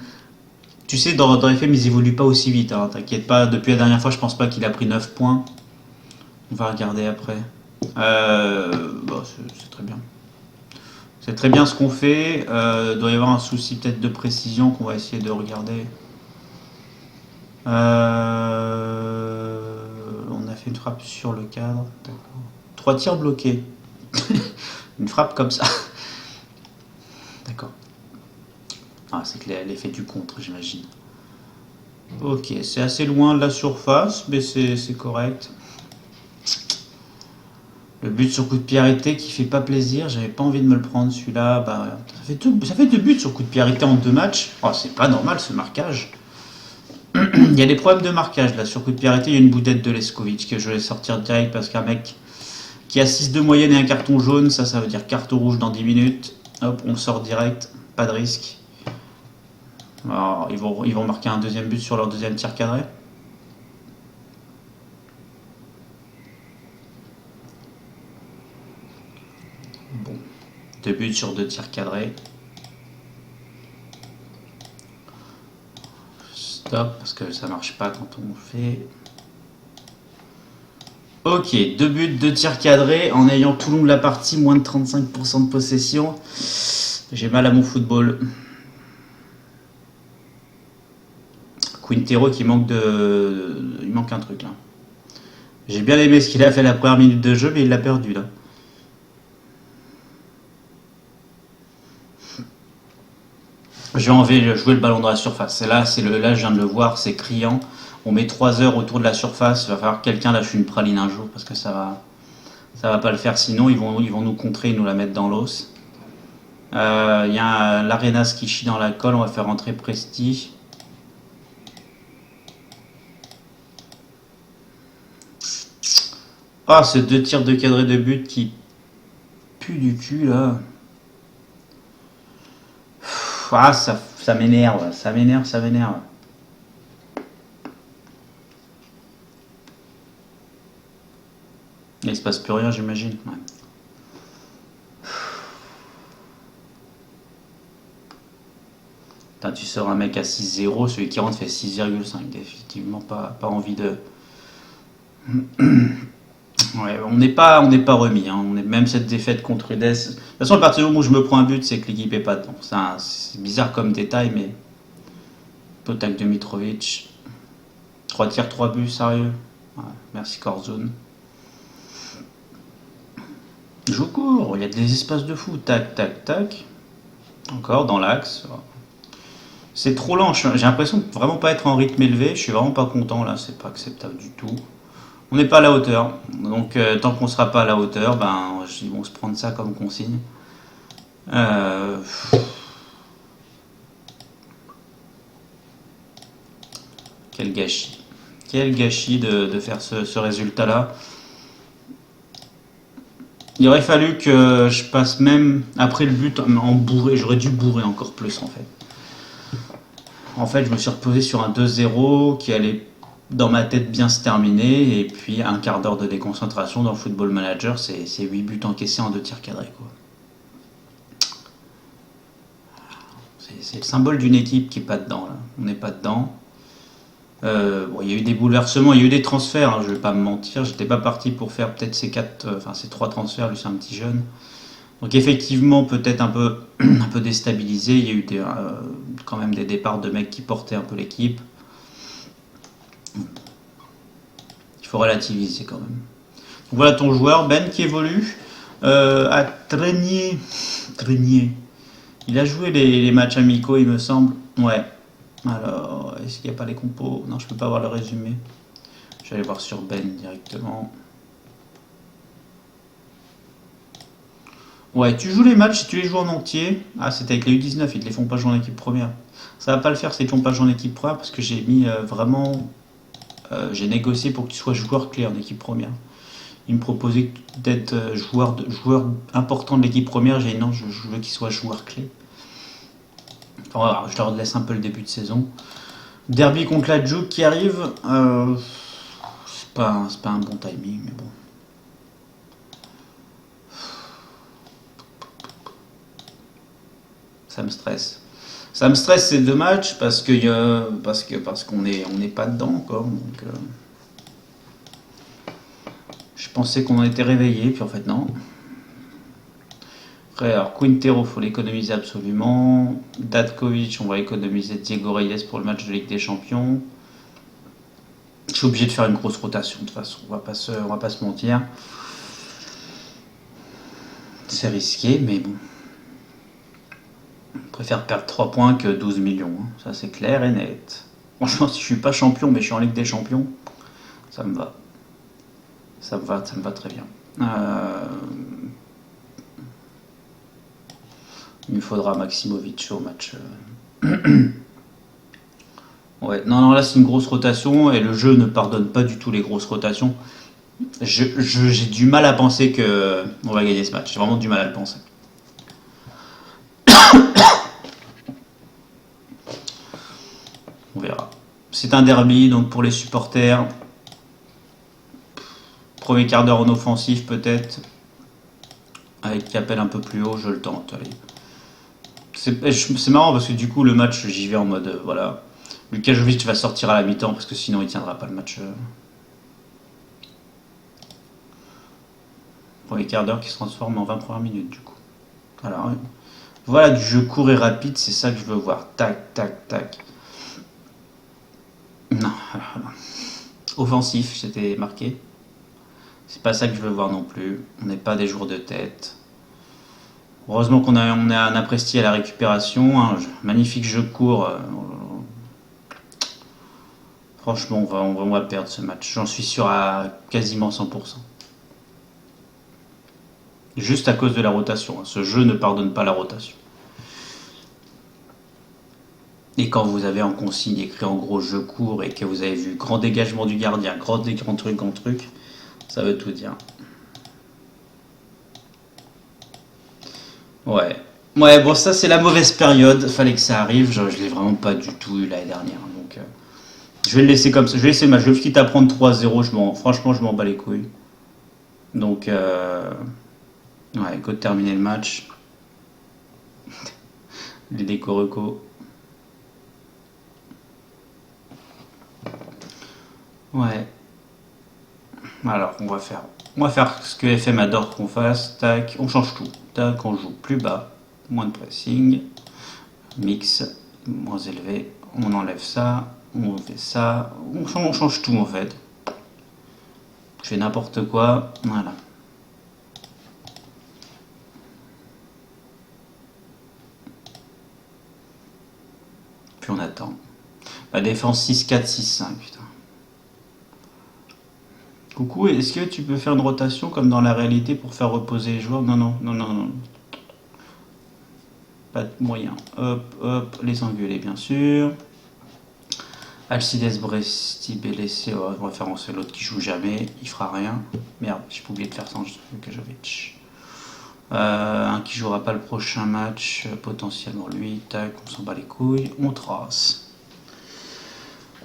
Tu sais, dans FM, ils évoluent pas aussi vite, hein, t'inquiète pas. Depuis la dernière fois, je pense pas qu'il a pris 9 points. On va regarder après. C'est très bien. C'est très bien ce qu'on fait. Il doit y avoir un souci peut-être de précision qu'on va essayer de regarder. On a fait une frappe sur le cadre. 3 tirs bloqués. Une frappe comme ça. D'accord. Ah, c'est que l'effet du contre, j'imagine. Ok, c'est assez loin de la surface, mais c'est correct. Le but sur coup de pied arrêté qui fait pas plaisir, j'avais pas envie de me le prendre celui-là. Bah, ça fait 2 buts sur coup de pied arrêté en 2 matchs. Oh, c'est pas normal ce marquage. Il y a des problèmes de marquage là. Sur coup de pied arrêté, il y a une boudette de Leskovic que je vais sortir direct parce qu'un mec qui a 6 de moyenne et un carton jaune. Ça veut dire carton rouge dans 10 minutes. Hop, on sort direct, pas de risque. Alors, ils vont marquer un deuxième but sur leur deuxième tir cadré. Bon, 2 buts sur 2 tirs cadrés. Stop, parce que ça marche pas quand on fait. Ok, 2 buts, 2 tirs cadrés en ayant tout le long de la partie moins de 35% de possession. J'ai mal à mon football. Quintero qui manque de. Il manque un truc là. J'ai bien aimé ce qu'il a fait la première minute de jeu, mais il l'a perdu là. J'ai envie de jouer le ballon dans la surface. Et là, là, je viens de le voir, c'est criant. On met 3 heures autour de la surface. Il va falloir que quelqu'un lâche une praline un jour parce que ça va pas le faire. Sinon, ils vont nous contrer, nous la mettre dans l'os. Il y a l'Arenas qui chie dans la colle. On va faire rentrer Presti. Ah, ce 2 tirs de cadré de but qui pue du cul là. Ah, ça m'énerve, ça m'énerve, ça m'énerve. Il se passe plus rien, j'imagine. Ouais. Putain, tu sors un mec à 6-0, celui qui rentre fait 6,5. Définitivement pas envie de. Ouais, on n'est pas remis. Hein. Même cette défaite contre Udez. De toute façon, à partir du moment où je me prends un but, c'est que l'équipe est pas dedans. C'est bizarre comme détail, mais. Potak de Mitrovic. 3 tirs, 3 buts, sérieux. Ouais, merci Corzone. Je cours, il y a des espaces de fou. Tac, tac, tac. Encore dans l'axe. C'est trop lent. J'ai l'impression de vraiment pas être en rythme élevé. Je suis vraiment pas content là. C'est pas acceptable du tout. On n'est pas à la hauteur. Donc tant qu'on ne sera pas à la hauteur, ils vont se prendre ça comme consigne. Quel gâchis. Quel gâchis de faire ce résultat-là. Il aurait fallu que je passe même après le but en bourré. J'aurais dû bourrer encore plus en fait. En fait, je me suis reposé sur un 2-0 qui allait dans ma tête bien se terminer, et puis un quart d'heure de déconcentration dans le Football Manager, c'est 8 buts encaissés en 2 tirs cadrés quoi. C'est le symbole d'une équipe qui n'est pas dedans là. On n'est pas dedans. Bon, il y a eu des bouleversements, il y a eu des transferts, hein, je vais pas me mentir, j'étais pas parti pour faire peut-être ces 3 transferts, lui c'est un petit jeune. Donc effectivement peut-être un peu déstabilisé, il y a eu quand même des départs de mecs qui portaient un peu l'équipe. Il faut relativiser quand même. Donc voilà ton joueur, Ben qui évolue à Trégnier. Il a joué les matchs amicaux il me semble. Ouais. Alors, est-ce qu'il n'y a pas les compos? Non, je peux pas voir le résumé. Je vais aller voir sur Ben directement. Ouais, tu joues les matchs, tu les joues en entier. Ah, c'était avec les U19, ils ne les font pas jouer en équipe première. Ça va pas le faire s'ils ne font pas jouer en équipe première parce que j'ai mis vraiment. J'ai négocié pour que tu sois joueur clé en équipe première. Il me proposait d'être joueur important de l'équipe première. J'ai dit non, je veux qu'il soit joueur clé. Enfin, voilà, je leur laisse un peu le début de saison. Derby contre la Juke qui arrive. C'est pas un bon timing, mais bon. Ça me stresse. Ça me stresse ces 2 matchs parce qu'on n'est pas dedans encore. Donc, je pensais qu'on était réveillé, puis en fait non. Après, alors Quintero, faut l'économiser absolument. Datkovic, on va économiser Diego Reyes pour le match de Ligue des Champions. Je suis obligé de faire une grosse rotation de toute façon, on va pas se mentir. C'est risqué, mais bon. Je préfère perdre 3 points que 12 millions, hein. Ça c'est clair et net. Franchement, si je suis pas champion, mais je suis en Ligue des Champions, ça me va. Ça me va très bien. Il me faudra Maximovic au match. Ouais, non, là c'est une grosse rotation et le jeu ne pardonne pas du tout les grosses rotations. J'ai du mal à penser que on va gagner ce match. J'ai vraiment du mal à le penser. On verra. C'est un derby, donc pour les supporters, premier quart d'heure en offensif peut-être, avec Capel un peu plus haut, je le tente. Allez. C'est marrant parce que du coup le match j'y vais en mode voilà. Lukajovic va sortir à la mi-temps parce que sinon il tiendra pas le match. Premier quart d'heure qui se transforme en 20 premières minutes du coup. Alors, voilà du jeu court et rapide, c'est ça que je veux voir. Tac, tac, tac. Non, alors, offensif, c'était marqué. C'est pas ça que je veux voir non plus. On n'est pas des joueurs de tête. Heureusement qu'on a, on a un Apresti à la récupération. Un magnifique jeu court. Franchement, on va perdre ce match. J'en suis sûr à quasiment 100%. Juste à cause de la rotation. Ce jeu ne pardonne pas la rotation. Et quand vous avez en consigne écrit en gros jeu court et que vous avez vu grand dégagement du gardien, grand truc, ça veut tout dire. Ouais. Ouais, bon, ça c'est la mauvaise période. Fallait que ça arrive. Je l'ai vraiment pas du tout eu l'année dernière. Donc, je vais le laisser comme ça. Je vais laisser le match. Je quitte à prendre 3-0. Franchement, je m'en bats les couilles. Donc, ouais, go de terminer le match. Les décorecos. Ouais. Alors, on va faire ce que FM adore qu'on fasse. Tac, on change tout. Tac, on joue plus bas, moins de pressing, mix, moins élevé. On enlève ça, on fait ça. On change tout en fait. Je fais n'importe quoi. Voilà. Puis on attend. La défense 6-4, 6-5, putain. Coucou, est-ce que tu peux faire une rotation comme dans la réalité pour faire reposer les joueurs? Non, non, non, non, non. Pas de moyen. Hop, hop, les engueuler, bien sûr. Alcides Bresti blessé, on va faire en l'autre qui joue jamais, il fera rien. Merde, j'ai oublié de faire ça, Lukajovic. Un qui jouera pas le prochain match, potentiellement lui, tac, on s'en bat les couilles, on trace.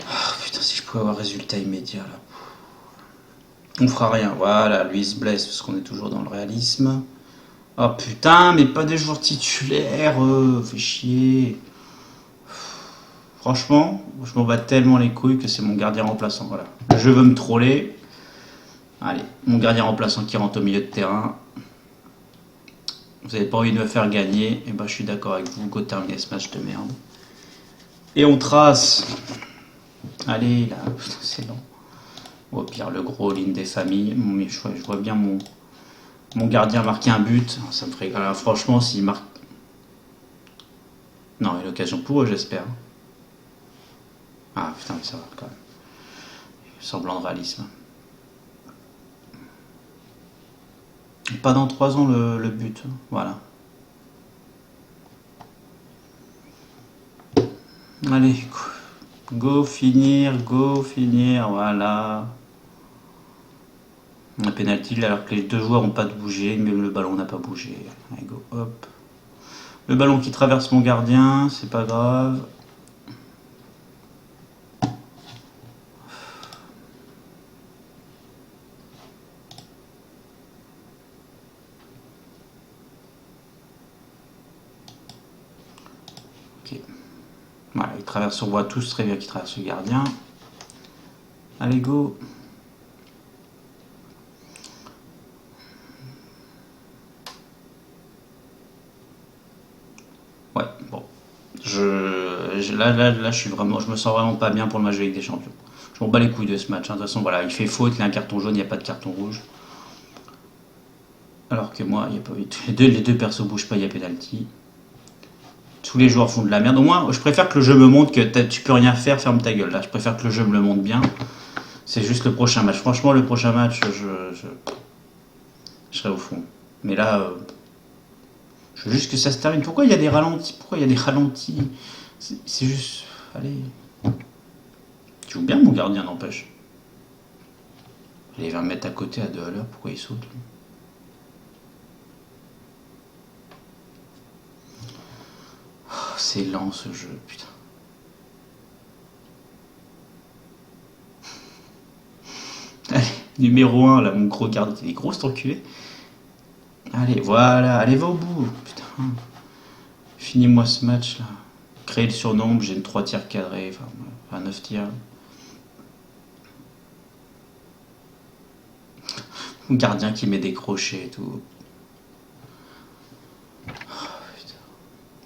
Oh, putain, si je pouvais avoir résultat immédiat là. On fera rien, voilà, lui il se blesse parce qu'on est toujours dans le réalisme. Oh putain, mais pas des joueurs titulaires, fait chier. Franchement, je m'en bats tellement les couilles que c'est mon gardien remplaçant, voilà. Je veux me troller. Allez, mon gardien remplaçant qui rentre au milieu de terrain. Vous n'avez pas envie de me faire gagner, et ben je suis d'accord avec vous, go terminer ce match de merde. Et on trace. Allez là, putain c'est long. Au pire, le gros ligne des familles. Je vois bien mon gardien marquer un but. Ça me ferait. Alors, franchement, s'il marque. Non, il y a l'occasion pour eux, j'espère. Ah putain, mais ça va quand même. Semblant de réalisme. Pas dans 3 ans le but. Voilà. Allez, go finir, voilà. Un penalty alors que les deux joueurs n'ont pas de bouger, même le ballon n'a pas bougé. Allez, go, hop. Le ballon qui traverse mon gardien, c'est pas grave. Ok. Voilà, il traverse, on voit tous très bien qu'il traverse le gardien. Allez, go. Ouais, bon. Là, je me sens vraiment pas bien pour le match de Ligue des Champions. Je m'en bats les couilles de ce match. Hein. De toute façon, voilà, il fait faute, il a un carton jaune, il n'y a pas de carton rouge. Alors que moi, il y a pas, les deux persos bougent pas, il y a penalty. Tous les joueurs font de la merde. Au moins, je préfère que le jeu me montre que tu peux rien faire, ferme ta gueule. Là, je préfère que le jeu me le montre bien. C'est juste le prochain match. Franchement, le prochain match, je serai au fond. Mais là, je veux juste que ça se termine. Pourquoi il y a des ralentis? C'est juste. Allez. Tu joues bien, mon gardien, n'empêche. Les 20 mètres à côté à 2 à l'heure, pourquoi il saute? Oh, c'est lent ce jeu, putain. Allez, numéro 1, là, mon gros garde, il est gros cet enculé. Allez, voilà, allez, va au bout. Putain. Finis-moi ce match là. Créer le surnombre, j'ai une 3 tirs cadrés, enfin 9 tirs. Mon gardien qui met des crochets et tout. Oh,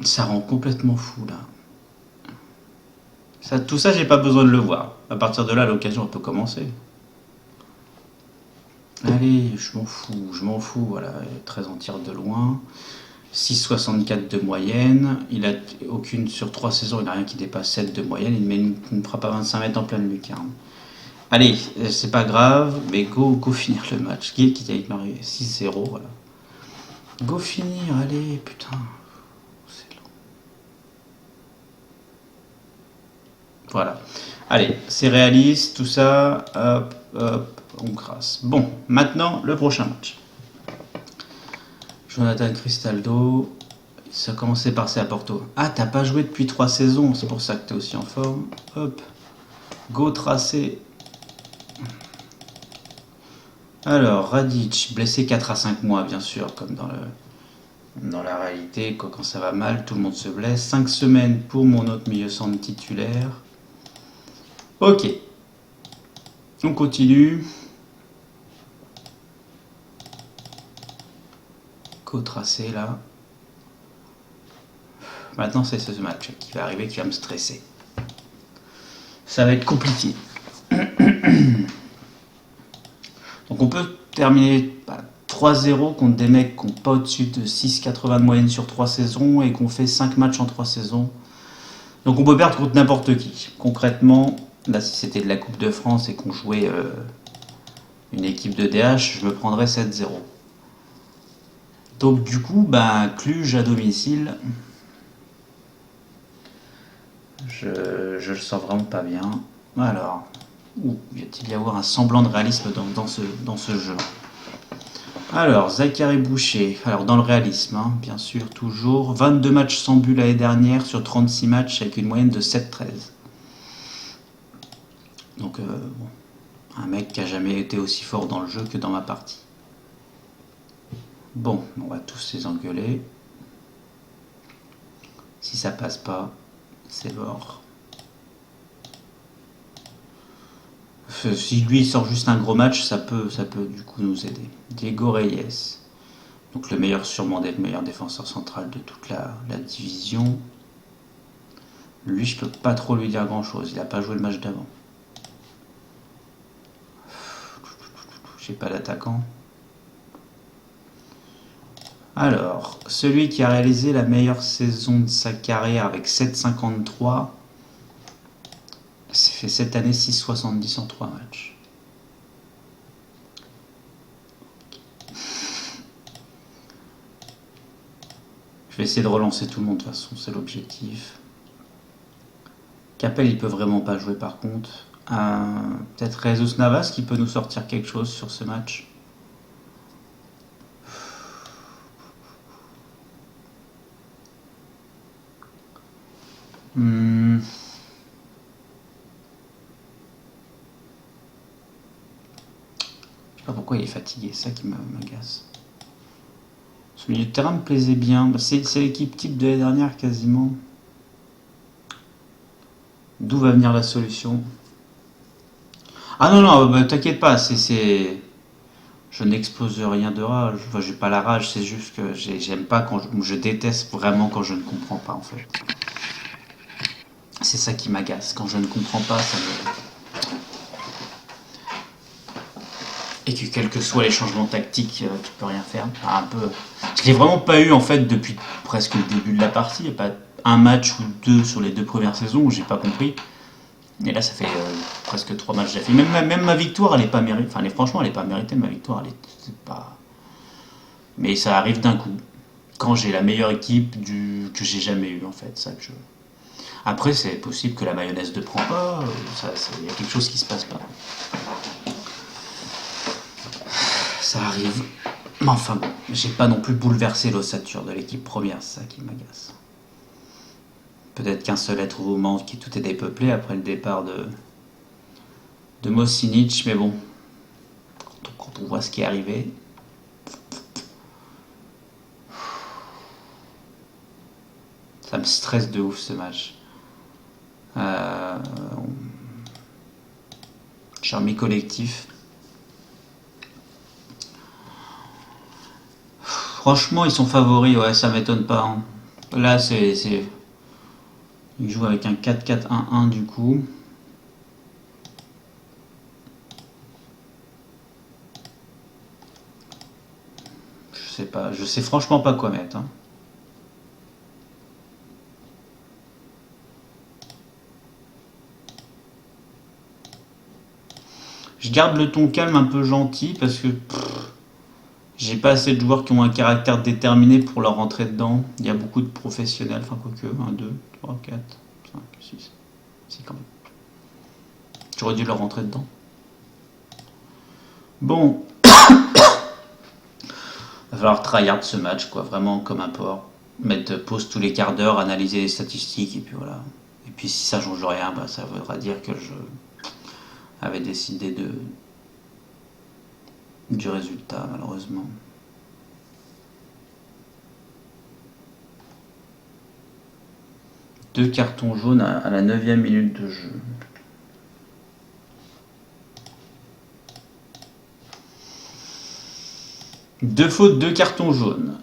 ça rend complètement fou là. Tout ça, j'ai pas besoin de le voir. À partir de là, l'occasion peut commencer. Allez, je m'en fous, voilà, 13 en tir de loin. 6,64 de moyenne, il a aucune sur 3 saisons, il n'a rien qui dépasse 7 de moyenne, il met une frappe à 25 mètres en pleine lucarne. Allez, c'est pas grave, mais go finir le match. Qui a marqué 6-0, voilà. Go finir, allez, putain. C'est long. Voilà. Allez, c'est réaliste, tout ça, hop, on crasse. Bon, maintenant, le prochain match. Jonathan Cristaldo, ça a commencé par c'est à Porto. Ah, t'as pas joué depuis 3 saisons, c'est pour ça que t'es aussi en forme. Hop, go tracé. Alors, Radic, blessé 4 à 5 mois, bien sûr, comme dans la réalité, quand ça va mal, tout le monde se blesse. 5 semaines pour mon autre milieu centre titulaire. Ok, on continue. Tracé là. Maintenant c'est ce match qui va arriver qui va me stresser. Ça va être compliqué. Donc on peut terminer 3-0 contre des mecs qui n'ont pas au-dessus de 6,80 de moyenne sur 3 saisons et qu'on fait 5 matchs en 3 saisons. Donc on peut perdre contre n'importe qui. Concrètement, là si c'était de la Coupe de France et qu'on jouait une équipe de DH, je me prendrais 7-0. Donc du coup, Cluj à domicile, je le sens vraiment pas bien. Alors, va-t-il y avoir un semblant de réalisme dans ce jeu? Alors, Zachary Boucher, alors dans le réalisme, hein, bien sûr, toujours. 22 matchs sans but l'année dernière sur 36 matchs avec une moyenne de 7-13. Donc, un mec qui a jamais été aussi fort dans le jeu que dans ma partie. Bon, on va tous les engueuler. Si ça passe pas, c'est mort. Si lui sort juste un gros match, ça peut du coup nous aider. Diego Reyes, donc le meilleur, sûrement le meilleur défenseur central de toute la division. Lui, je peux pas trop lui dire grand chose. Il a pas joué le match d'avant. J'ai pas d'attaquant. Alors, celui qui a réalisé la meilleure saison de sa carrière avec 7,53, s'est fait cette année 6,70 en 3 matchs. Je vais essayer de relancer tout le monde de toute façon, c'est l'objectif. Capel, il peut vraiment pas jouer par contre. Peut-être Jesus Navas qui peut nous sortir quelque chose sur ce match. Je sais pas pourquoi il est fatigué, c'est ça qui m'agace. Ce milieu de terrain me plaisait bien. C'est l'équipe type de l'année dernière quasiment. D'où va venir la solution? Ah non, t'inquiète pas, je n'explose rien de rage. Enfin, j'ai pas la rage, c'est juste que j'aime pas quand je déteste vraiment quand je ne comprends pas en fait. C'est ça qui m'agace. Quand je ne comprends pas, ça me... Et que quels que soient les changements tactiques, tu peux rien faire. Un peu... Je l'ai vraiment pas eu en fait depuis presque le début de la partie. Il n'y a pas un match ou deux sur les 2 premières saisons où j'ai pas compris. Et là, ça fait presque 3 matchs d'affilée. Même ma victoire, elle est pas méritée. Enfin, franchement, elle est pas méritée, ma victoire. C'est pas... Mais ça arrive d'un coup. Quand j'ai la meilleure équipe que j'ai jamais eue, en fait. Ça que je... Après, c'est possible que la mayonnaise ne prend pas. Il y a quelque chose qui se passe pas. Ça arrive. Mais enfin bon, j'ai pas non plus bouleversé l'ossature de l'équipe première, c'est ça qui m'agace. Peut-être qu'un seul être vous manque, qui tout est dépeuplé après le départ de Mosinic, mais bon, quand on voit ce qui est arrivé, ça me stresse de ouf ce match. Charmé collectif. Franchement, ils sont favoris, ouais, ça m'étonne pas. Hein. Là, ils jouent avec un 4-4-1-1 du coup. Je sais franchement pas quoi mettre. Hein. Je garde le ton calme un peu gentil parce que j'ai pas assez de joueurs qui ont un caractère déterminé pour leur rentrer dedans. Il y a beaucoup de professionnels, enfin quoique, 1, 2, 3, 4, 5, 6. C'est quand même. J'aurais dû leur rentrer dedans. Bon. Va falloir tryhard ce match, quoi, vraiment comme un porc. Mettre pause tous les quarts d'heure, analyser les statistiques, et puis voilà. Et puis si ça change rien, bah, ça voudra dire que je avait décidé du résultat, malheureusement. Deux cartons jaunes à la 9e minute de jeu. Deux fautes, deux cartons jaunes.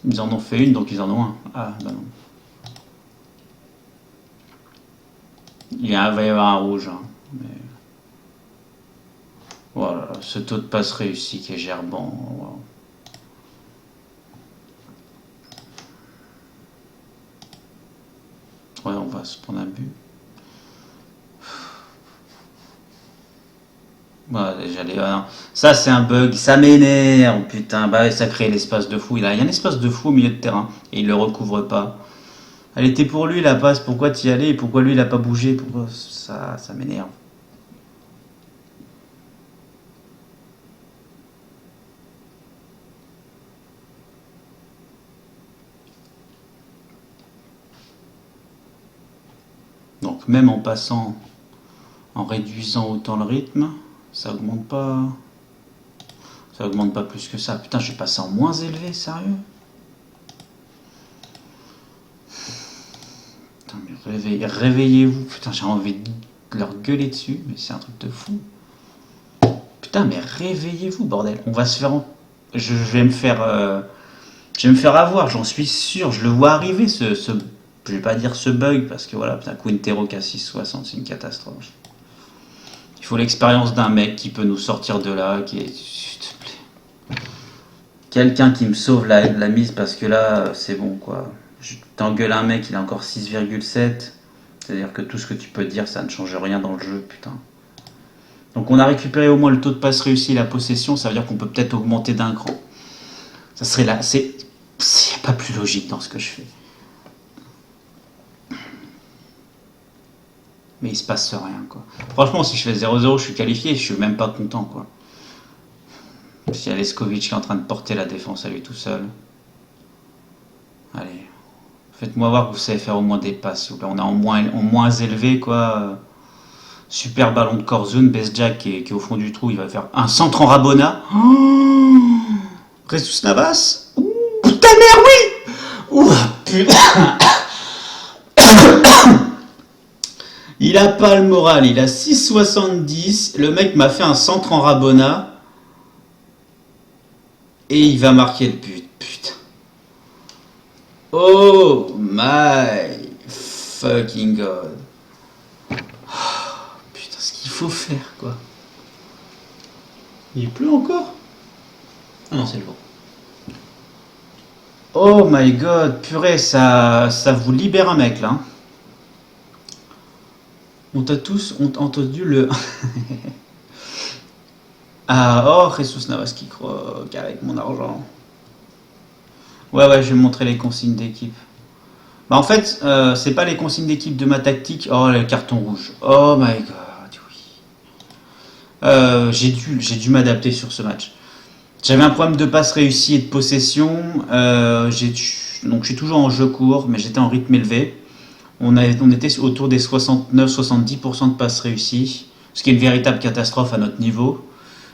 Ils en ont fait une, donc ils en ont un. Ah, bah non. Va y avoir un rouge. Hein, mais... Voilà, ce taux de passe réussi qui est gerbant. Wow. Ouais, on va se prendre un but. Ouais, ça c'est un bug, ça m'énerve, putain, bah ça crée l'espace de fou. Il y a un espace de fou au milieu de terrain et il le recouvre pas. Elle était pour lui la passe, pourquoi t'y allais et pourquoi lui il a pas bougé, pourquoi ça m'énerve. Donc même en passant, en réduisant autant le rythme, ça augmente pas. Ça augmente pas plus que ça. Putain, je vais passer en moins élevé, sérieux? Putain, mais réveillez-vous. Putain, j'ai envie de leur gueuler dessus, mais c'est un truc de fou. Putain, mais réveillez-vous, bordel. On va se faire... Je vais me faire... je vais me faire avoir, j'en suis sûr. Je le vois arriver, je vais pas dire ce bug, parce que voilà, putain, Quintero qui a 6,60, c'est une catastrophe. Il faut l'expérience d'un mec qui peut nous sortir de là, qui est... S'il te plaît. Quelqu'un qui me sauve la mise, parce que là, c'est bon, quoi. Je t'engueule un mec, il a encore 6,7. C'est-à-dire que tout ce que tu peux dire, ça ne change rien dans le jeu, putain. Donc on a récupéré au moins le taux de passe réussi et la possession, ça veut dire qu'on peut peut-être augmenter d'un cran. Ça serait là, c'est... Il n'y a pas plus logique dans ce que je fais. Mais il se passe rien, quoi. Franchement, si je fais 0-0, je suis qualifié, je suis même pas content, quoi. S'il y a Leskovic qui est en train de porter la défense à lui tout seul. Allez. Faites-moi voir que vous savez faire au moins des passes, s'il vous plaît. On est en moins élevé, quoi. Super ballon de Korzun, Bezjak qui est au fond du trou, il va faire un centre en Rabona. Oh, Jesus Navas. Ouh, putain merde, oui. Ouh, putain. Il a pas le moral, il a 6,70. Le mec m'a fait un centre en Rabona. Et il va marquer le but, putain. Oh my fucking god. Putain, ce qu'il faut faire, quoi. Il pleut encore? Ah non, c'est le vent. Oh my god, purée, ça vous libère un mec, là. On t'a tous entendu le... Ah, oh, Jesus Navas qui croque avec mon argent. Ouais, je vais montrer les consignes d'équipe. Bah en fait, c'est pas les consignes d'équipe de ma tactique. Oh, le carton rouge. Oh my god, oui. J'ai dû m'adapter sur ce match. J'avais un problème de passe réussi et de possession. Donc je suis toujours en jeu court, mais j'étais en rythme élevé. On était autour des 69-70% de passes réussies, ce qui est une véritable catastrophe à notre niveau.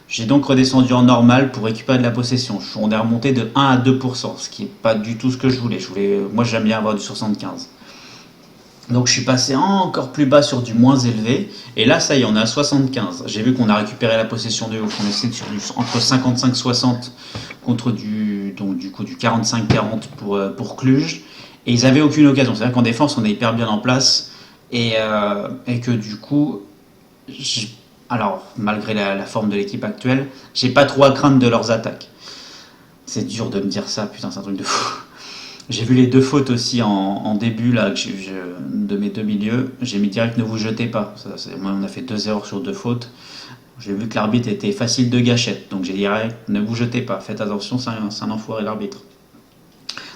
J'ai donc redescendu en normal pour récupérer de la possession. On est remonté de 1 à 2%, ce qui n'est pas du tout ce que je voulais. Moi j'aime bien avoir du 75. Donc je suis passé encore plus bas sur du moins élevé. Et là, ça y est, on est à 75. J'ai vu qu'on a récupéré la possession de ouf. On essaie sur entre 55-60 contre du coup, du 45-40 pour Cluj. Et ils avaient aucune occasion. C'est-à-dire qu'en défense, on est hyper bien en place. Et que du coup, alors, malgré la forme de l'équipe actuelle, j'ai pas trop à craindre de leurs attaques. C'est dur de me dire ça, putain, c'est un truc de fou. J'ai vu les deux fautes aussi en début là, de mes deux milieux. J'ai mis direct ne vous jetez pas. Moi, on a fait 2 erreurs sur 2 fautes. J'ai vu que l'arbitre était facile de gâchette. Donc j'ai dit direct ne vous jetez pas. Faites attention, c'est un enfoiré l'arbitre.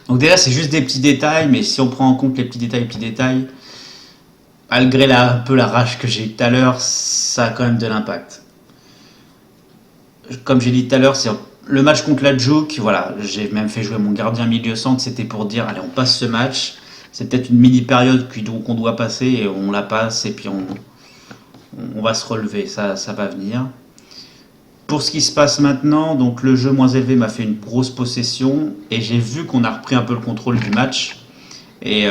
Donc déjà, c'est juste des petits détails. Mais si on prend en compte les petits détails, malgré un peu la rage que j'ai eu tout à l'heure, ça a quand même de l'impact. Comme j'ai dit tout à l'heure, c'est le match contre la Juke, voilà, j'ai même fait jouer mon gardien milieu centre, c'était pour dire allez on passe ce match, c'est peut-être une mini période qu'on doit passer et on la passe et puis on va se relever, ça va venir. Pour ce qui se passe maintenant, donc le jeu moins élevé m'a fait une grosse possession et j'ai vu qu'on a repris un peu le contrôle du match. Et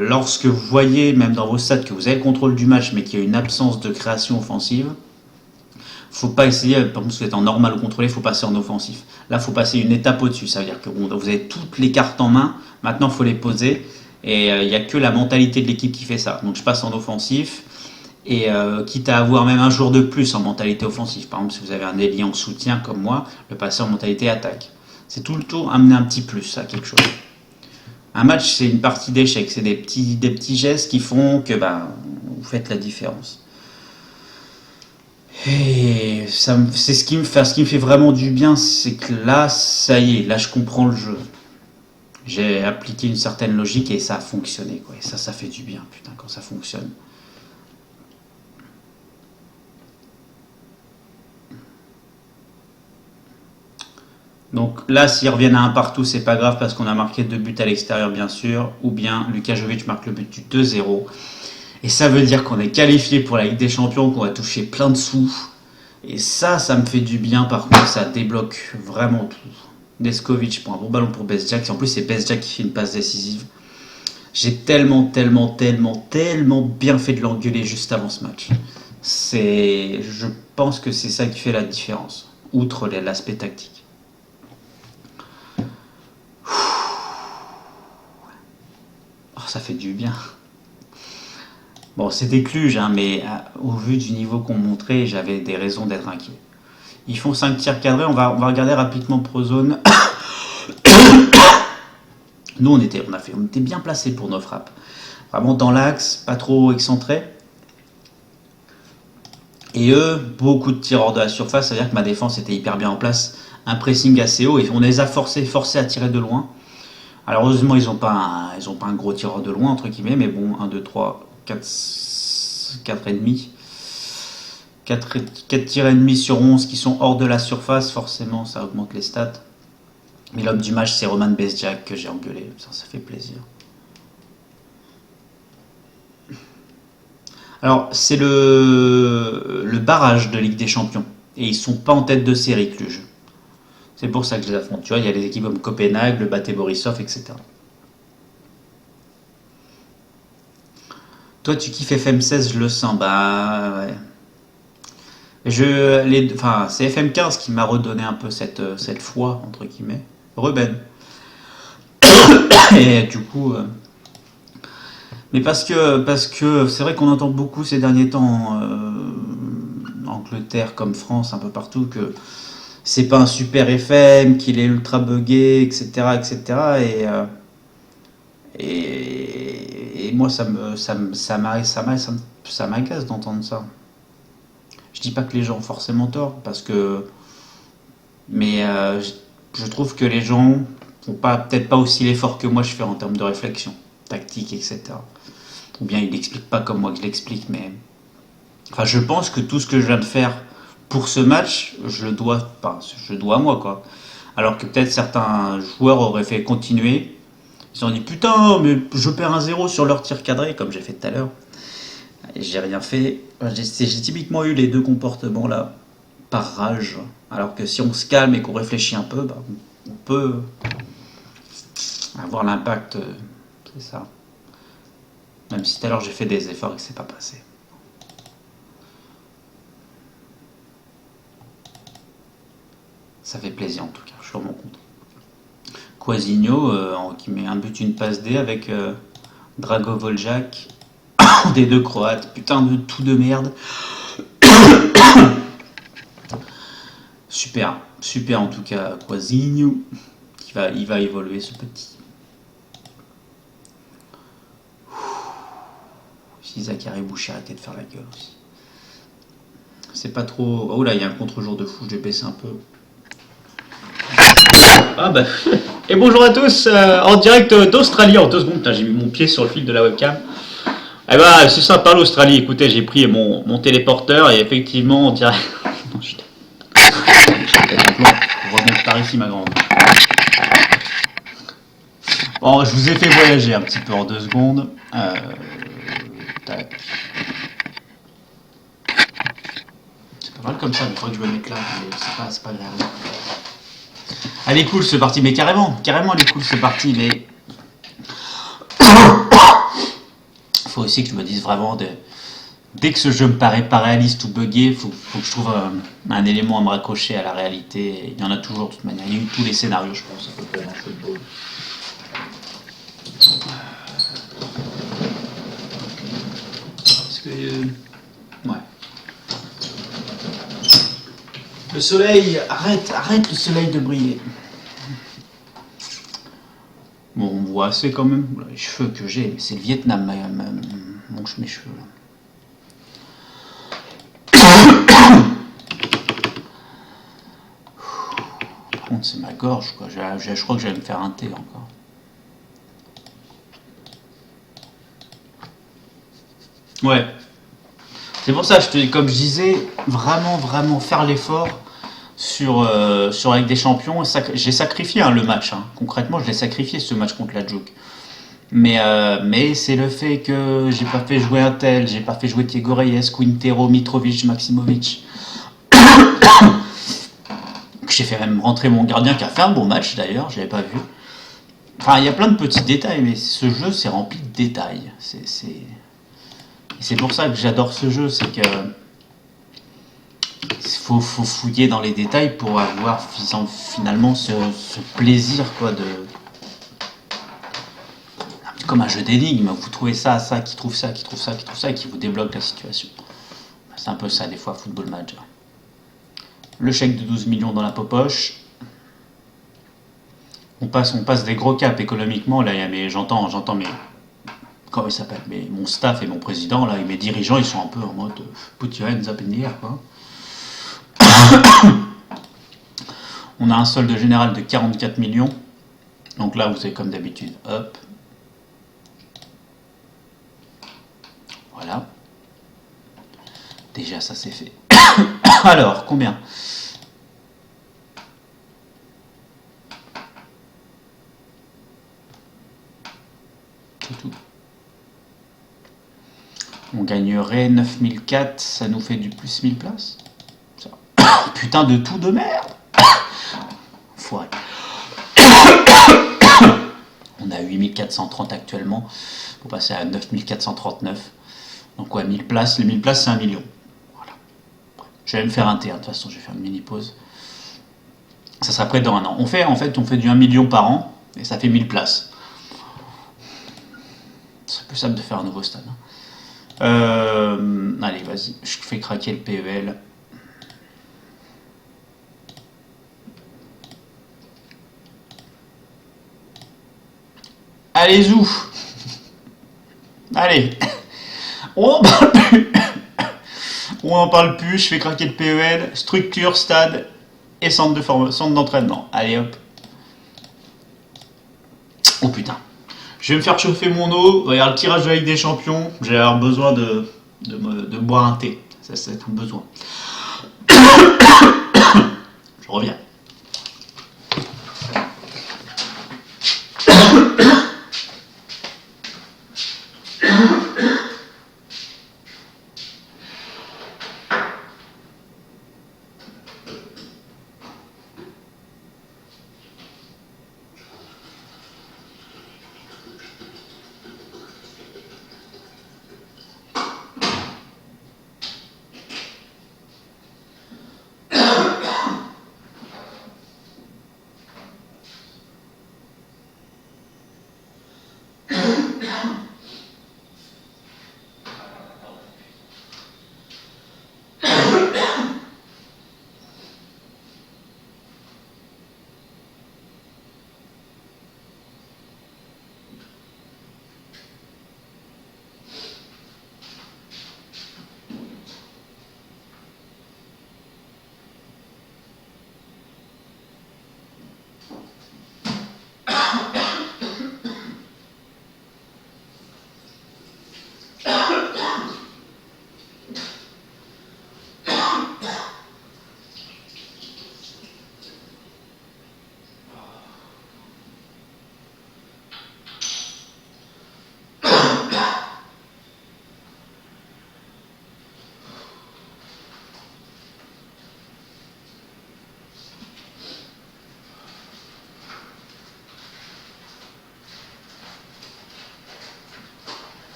lorsque vous voyez, même dans vos stats, que vous avez le contrôle du match mais qu'il y a une absence de création offensive, faut pas essayer, par exemple, si vous êtes en normal ou contrôlé, il faut passer en offensif. Là, il faut passer une étape au-dessus. Ça veut dire que vous avez toutes les cartes en main. Maintenant, il faut les poser. Et il n'y a que la mentalité de l'équipe qui fait ça. Donc, je passe en offensif. Et quitte à avoir même un jour de plus en mentalité offensive. Par exemple, si vous avez un ailier en soutien comme moi, le passer en mentalité attaque. C'est tout le tour amener un petit plus à quelque chose. Un match, c'est une partie d'échec. C'est des petits gestes qui font que vous faites la différence. Et c'est ce qui me fait vraiment du bien, c'est que là, ça y est, là je comprends le jeu. J'ai appliqué une certaine logique et ça a fonctionné, quoi. Et ça fait du bien, putain, quand ça fonctionne. Donc là, s'ils reviennent à un partout, c'est pas grave parce qu'on a marqué 2 buts à l'extérieur, bien sûr. Ou bien Luka Jovic marque le but du 2-0. Et ça veut dire qu'on est qualifié pour la Ligue des Champions, qu'on va toucher plein de sous. Et ça me fait du bien. Par contre, ça débloque vraiment tout. Deskovic pour un bon ballon pour Bezjak. En plus, c'est Bezjak qui fait une passe décisive. J'ai tellement bien fait de l'engueuler juste avant ce match. Je pense que c'est ça qui fait la différence, outre l'aspect tactique. Oh, ça fait du bien. Bon, c'était Cluj, hein, mais au vu du niveau qu'on montrait, j'avais des raisons d'être inquiet. Ils font 5 tirs cadrés, on va regarder rapidement Prozone. Nous, on était bien placés pour nos frappes. Vraiment dans l'axe, pas trop excentré. Et eux, beaucoup de tireurs de la surface, c'est-à-dire que ma défense était hyper bien en place. Un pressing assez haut et on les a forcés à tirer de loin. Alors heureusement, ils n'ont pas un gros tireur de loin, entre guillemets, mais bon, 1, 2, 3, 4 et demi. 4 tirs et demi sur 11 qui sont hors de la surface, forcément, ça augmente les stats. Mais l'homme du match, c'est Roman Bezjak que j'ai engueulé. Ça fait plaisir. Alors, c'est le barrage de Ligue des Champions. Et ils sont pas en tête de série, Cluj. C'est pour ça que je les affronte. Tu vois, il y a les équipes comme Copenhague, le Bate Borisov, etc. Toi, tu kiffes FM16, je le sens. Bah, ouais. C'est FM15 qui m'a redonné un peu cette foi, entre guillemets. Ruben. Et du coup. Mais parce que c'est vrai qu'on entend beaucoup ces derniers temps, Angleterre comme France, un peu partout, que c'est pas un super FM, qu'il est ultra buggé, etc., etc. Et moi, ça m'agace d'entendre ça. Je dis pas que les gens ont forcément tort, mais je trouve que les gens font peut-être pas aussi l'effort que moi je fais en termes de réflexion, tactique, etc. Ou bien ils l'expliquent pas comme moi que je l'explique, mais enfin, je pense que tout ce que je viens de faire pour ce match, je dois à moi, quoi. Alors que peut-être certains joueurs auraient fait continuer. Ils se sont dit putain, mais je perds 1-0 sur leur tir cadré, comme j'ai fait tout à l'heure. Et j'ai rien fait. J'ai typiquement eu les deux comportements là, par rage. Alors que si on se calme et qu'on réfléchit un peu, bah, on peut avoir l'impact. C'est ça. Même si tout à l'heure j'ai fait des efforts et que c'est pas passé. Ça fait plaisir en tout cas, je suis vraiment content. Quasigno qui met un but, une passe D avec Dragovoljak, des deux croates, putain de tout de merde. Super, super en tout cas Quasigno, il va évoluer ce petit. Si Zachary Boucher arrêtait de faire la gueule aussi. C'est pas trop. Oh là, il y a un contre-jour de fou, je vais baisser un peu. Ah bah. Et bonjour à tous, en direct d'Australie en 2 secondes. Putain, j'ai mis mon pied sur le fil de la webcam. Eh bah, c'est sympa l'Australie. Écoutez, j'ai pris mon téléporteur et effectivement, on dirait. Non, je peut-être un plan. On remonte par ici, ma grande. Bon, je vous ai fait voyager un petit peu en 2 secondes. Tac. C'est pas mal comme ça, une fois que je me mets là, mais c'est pas grave. Elle est cool ce parti, mais carrément elle est cool ce parti, mais faut aussi que je me dise vraiment dès que ce jeu me paraît pas réaliste ou buggé, faut que je trouve un élément à me raccrocher à la réalité. Il y en a toujours de toute manière, il y a eu tous les scénarios je pense à peu près dans le football. Parce que ouais. Le soleil, arrête le soleil de briller. Bon, on voit assez quand même. Les cheveux que j'ai, c'est le Vietnam, mes cheveux. Par contre, c'est ma gorge, quoi. Je crois que je vais me faire un thé encore. Ouais. C'est pour ça, comme je disais, vraiment faire l'effort sur avec des champions. J'ai sacrifié le match. Hein. Concrètement, je l'ai sacrifié ce match contre la Juke. Mais c'est le fait que j'ai pas fait jouer un tel, j'ai pas fait jouer Diego Reyes, Quintero, Mitrovic, Maximovic. J'ai fait même rentrer mon gardien qui a fait un bon match d'ailleurs, j'avais pas vu. Enfin, il y a plein de petits détails, mais ce jeu c'est rempli de détails. C'est pour ça que j'adore ce jeu, c'est que faut fouiller dans les détails pour avoir finalement ce plaisir quoi de comme un jeu d'énigmes. Vous trouvez ça, qui trouve ça, qui trouve ça, qui trouve ça, et qui vous débloque la situation. C'est un peu ça des fois Football Manager. Le chèque de 12 millions dans la popoche. On passe des gros caps économiquement. Là, j'entends mes comment il s'appelle, mais mon staff et mon président là, et mes dirigeants, ils sont un peu en mode put your hands up in the air quoi. On a un solde général de 44 millions. Donc là, vous avez comme d'habitude, hop. Voilà. Déjà, ça c'est fait. Alors, combien ? C'est tout. On gagnerait 9004, ça nous fait du plus 1000 places. Ça. Putain de tout de merde. Foiré. On a 8430 actuellement, pour passer à 9439. Donc ouais, 1000 places, les 1000 places c'est 1 million. Voilà. Je vais me faire un thé, de toute façon je vais faire une mini pause. Ça sera prêt dans un an. On fait du 1 million par an, et ça fait 1000 places. C'est plus simple de faire un nouveau stade. Allez, vas-y, je fais craquer le PEL. Allez, zou. Allez. On n'en parle plus, je fais craquer le PEL, structure, stade et centre d'entraînement. Allez hop. Oh putain. Je vais me faire chauffer mon eau. Regarde le tirage de la Ligue des Champions. J'ai besoin de boire un thé. Ça, c'est un besoin. Je reviens.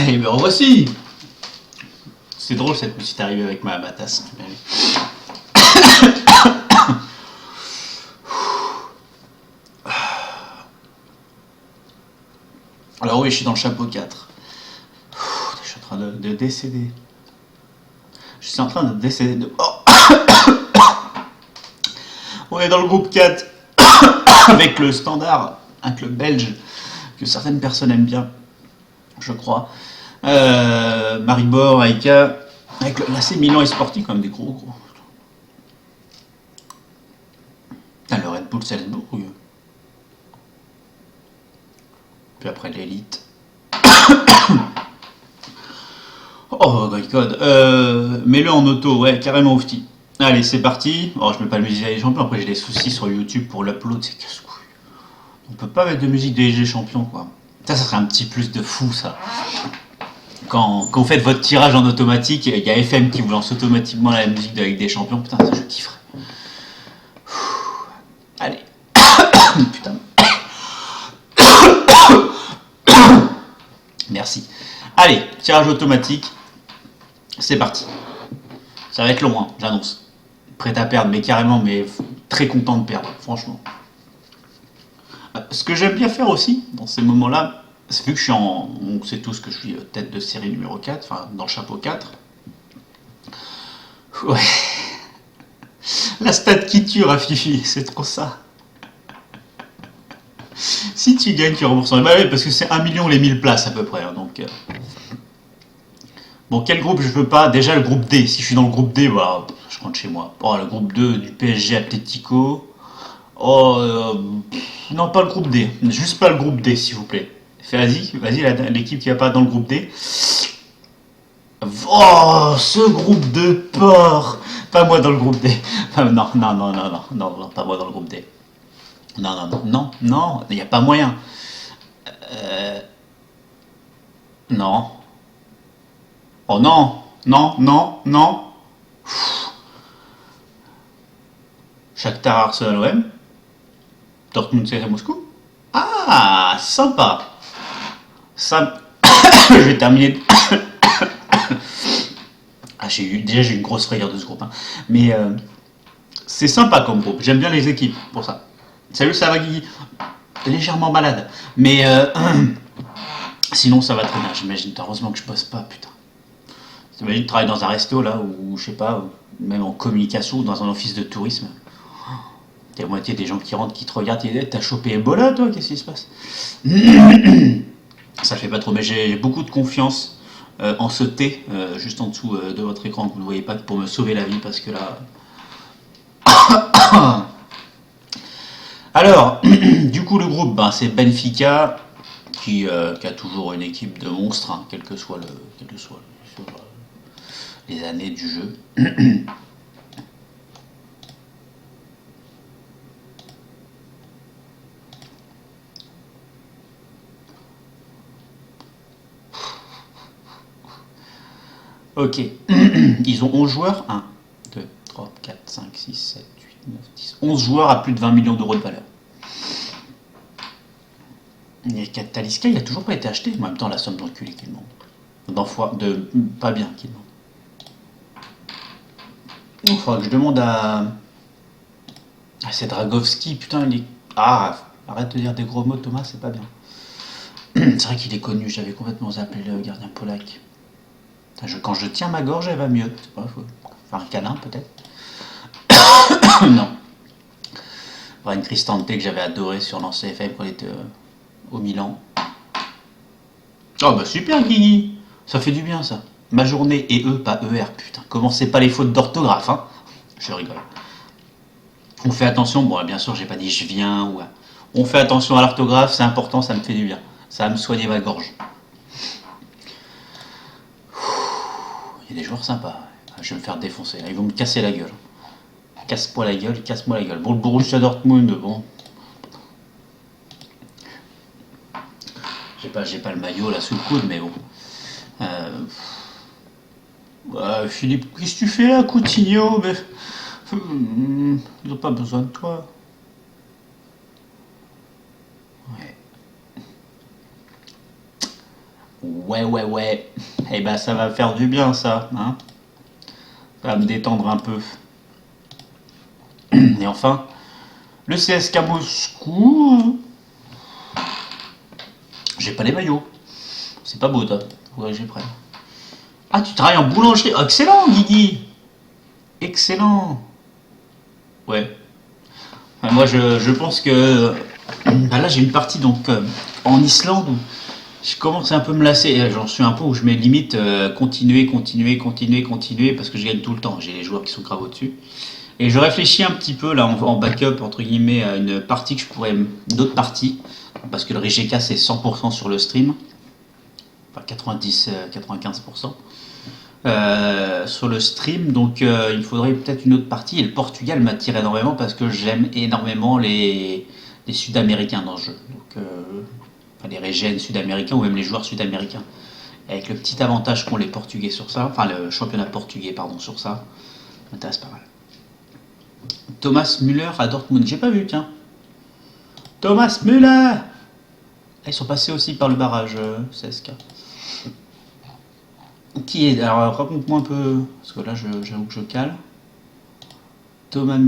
Et me revoici. C'est drôle cette petite arrivée avec ma tasse. Alors oui, je suis dans le chapeau 4. Je suis en train de décéder. Je suis en train de décéder de... Oh. On est dans le groupe 4 avec le Standard, un club belge que certaines personnes aiment bien, je crois. Maribor, Aïka, avec l'AC Milan et Sporting, comme des gros. Putain, le Red Bull Salzbourg. Puis après l'élite. Oh my god. Mets-le en auto, ouais, carrément oufti. Allez, c'est parti. Oh, je mets pas de musique des champions, après j'ai des soucis sur YouTube pour l'upload, c'est casse-couille. On peut pas mettre de musique des Ligue des champions, quoi. Ça serait un petit plus de fou, ça. Quand vous faites votre tirage en automatique, il y a FM qui vous lance automatiquement la musique de la Ligue des champions. Putain, ça je kifferais. Allez. Putain. Merci. Allez, tirage automatique. C'est parti. Ça va être long, hein, j'annonce. Prêt à perdre, mais carrément, mais très content de perdre, franchement. Ce que j'aime bien faire aussi, dans ces moments-là, c'est vu que je suis en... On sait tous que je suis tête de série numéro 4, enfin, dans le chapeau 4. Ouais. La stat qui tue, Rafifi, c'est trop ça. Si tu gagnes, tu rembourses. Bah oui, parce que c'est 1 million les 1000 places à peu près, hein, donc... Bon, quel groupe je veux pas? Déjà le groupe D. Si je suis dans le groupe D, bah, je rentre chez moi. Oh, le groupe 2 du PSG Atletico. Oh, non, pas le groupe D. Juste pas le groupe D, s'il vous plaît. Vas-y, l'équipe qui va pas dans le groupe D. Oh, ce groupe de porc. Pas moi dans le groupe D. Non, non, pas moi dans le groupe D. Non, il n'y a pas moyen. Non. Oh non. Shakhtar Arsenal OM. Dortmund CSKA Moscou. Ah, sympa. Ça, je vais terminer. Ah, déjà j'ai eu une grosse frayeur de ce groupe, hein. Mais c'est sympa comme groupe. J'aime bien les équipes pour ça. Salut, ça va Guigui. Légèrement malade, mais sinon ça va très bien. J'imagine. Heureusement que je bosse pas, putain. T'imagines de travailler dans un resto là, ou je sais pas, même en communication ou dans un office de tourisme. T'as la moitié des gens qui rentrent, qui te regardent, et disent, t'as chopé Ebola toi, qu'est-ce qui se passe? Ça fait pas trop, mais j'ai beaucoup de confiance en ce thé, juste en dessous de votre écran, que vous ne voyez pas, pour me sauver la vie, parce que là... Alors, du coup le groupe, ben, c'est Benfica, qui a toujours une équipe de monstres, hein, quel que soit les années du jeu. Ok. Ils ont 11 joueurs. 1, 2, 3, 4, 5, 6, 7, 8, 9, 10. 11 joueurs à plus de 20 millions d'euros de valeur. Et Talisca, il a toujours pas été acheté. En même temps, la somme d'enculé qu'il demande. Pas bien qu'il demande. Il faudra que je demande à c'est Dragowski. Putain, il est... Ah, arrête de dire des gros mots, Thomas, c'est pas bien. C'est vrai qu'il est connu. J'avais complètement zappé le gardien polac. Quand je tiens ma gorge, elle va mieux. C'est pas faux. Enfin, un câlin, peut-être. Non. Brian Cristante, que j'avais adoré sur l'ancien FM quand il était au Milan. Oh bah super, Guigui. Ça fait du bien, ça. Ma journée et E, pas ER, putain. Commencez pas les fautes d'orthographe, hein. Je rigole. On fait attention, bon, bien sûr, j'ai pas dit je viens, ou... On fait attention à l'orthographe, c'est important, ça me fait du bien. Ça va me soigner ma gorge. Il y a des joueurs sympas. Je vais me faire défoncer. Là, ils vont me casser la gueule. Casse-moi la gueule. Bon, le Borussia Dortmund, bon. J'ai pas le maillot là sous le coude, mais bon. Philippe, qu'est-ce que tu fais là, Coutinho? Mais... ils n'ont pas besoin de toi. Ouais. Eh ben, ça va faire du bien, ça, hein. Ça va me détendre un peu. Et enfin, le CSKA Moscou. J'ai pas les maillots. C'est pas beau, toi. Faudrait que j'y prenne. Ah, tu travailles en boulangerie. Oh, excellent, Guigui. Excellent. Ouais. Enfin, moi, je pense que... Bah là, j'ai une partie donc en Islande où je commence à un peu me lasser. J'en suis un peu où je mets limite continuer, parce que je gagne tout le temps. J'ai les joueurs qui sont grave au-dessus. Et je réfléchis un petit peu là en backup entre guillemets à une partie que je pourrais, d'autres parties, parce que le RGK c'est 100% sur le stream, enfin 90-95%. sur le stream, donc il faudrait peut-être une autre partie. Et le Portugal m'attire énormément parce que j'aime énormément les Sud-Américains dans le jeu. Donc, enfin, les régènes sud-américains ou même les joueurs sud-américains. Avec le petit avantage qu'ont les Portugais sur ça, enfin le championnat portugais, pardon, sur ça, ça m'intéresse pas mal. Thomas Müller à Dortmund, j'ai pas vu, tiens. Thomas Müller. Ils sont passés aussi par le barrage CSK. Qui est. Alors raconte-moi un peu. Parce que là, j'avoue que je cale. Thomas.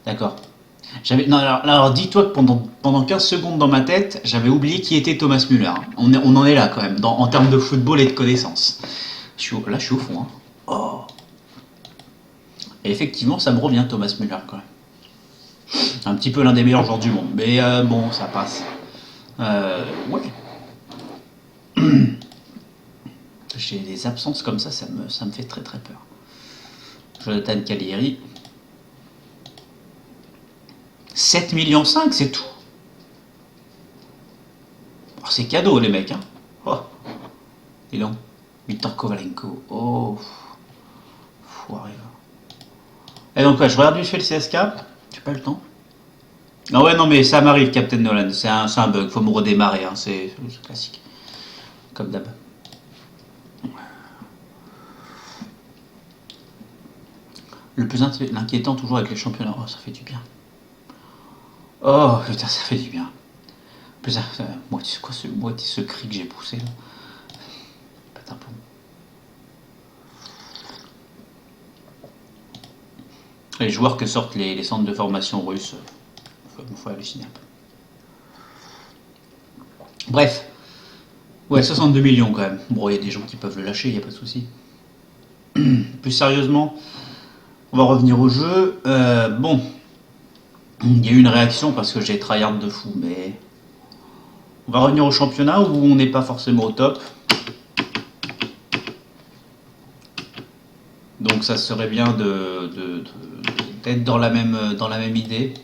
D'accord. Non, alors dis-toi que pendant 15 secondes dans ma tête, j'avais oublié qui était Thomas Müller. On en est là quand même, en termes de football et de connaissances. Là, je suis au fond. Hein. Oh. Et effectivement, ça me revient, Thomas Müller quand même. Un petit peu l'un des meilleurs joueurs du monde. Mais bon, ça passe. Ouais. J'ai des absences comme ça me fait très très peur. Jonathan Calieri. 7,5 millions, c'est tout. Oh, c'est cadeau les mecs. Hein. Oh. Et donc, Victor Kovalenko. Oh. Foiré. Et donc, ouais, je regarde vite fait le CSK. J'ai pas le temps. Ah ouais, non, mais ça m'arrive, Captain Nolan. C'est un bug. Faut me redémarrer. Hein. C'est classique. Comme d'hab. Le plus inquiétant toujours avec les championnats. Oh, ça fait du bien. Oh, putain, ça fait du bien. Putain, c'est quoi ce cri que j'ai poussé là? Pète un plomb. Les joueurs que sortent les centres de formation russes, faut halluciner un peu. Bref. Ouais, 62 millions quand même. Bon, il y a des gens qui peuvent le lâcher, il n'y a pas de souci. Plus sérieusement, on va revenir au jeu. Bon, il y a eu une réaction parce que j'ai tryhard de fou, mais on va revenir au championnat où on n'est pas forcément au top. Donc ça serait bien d'être dans la même idée.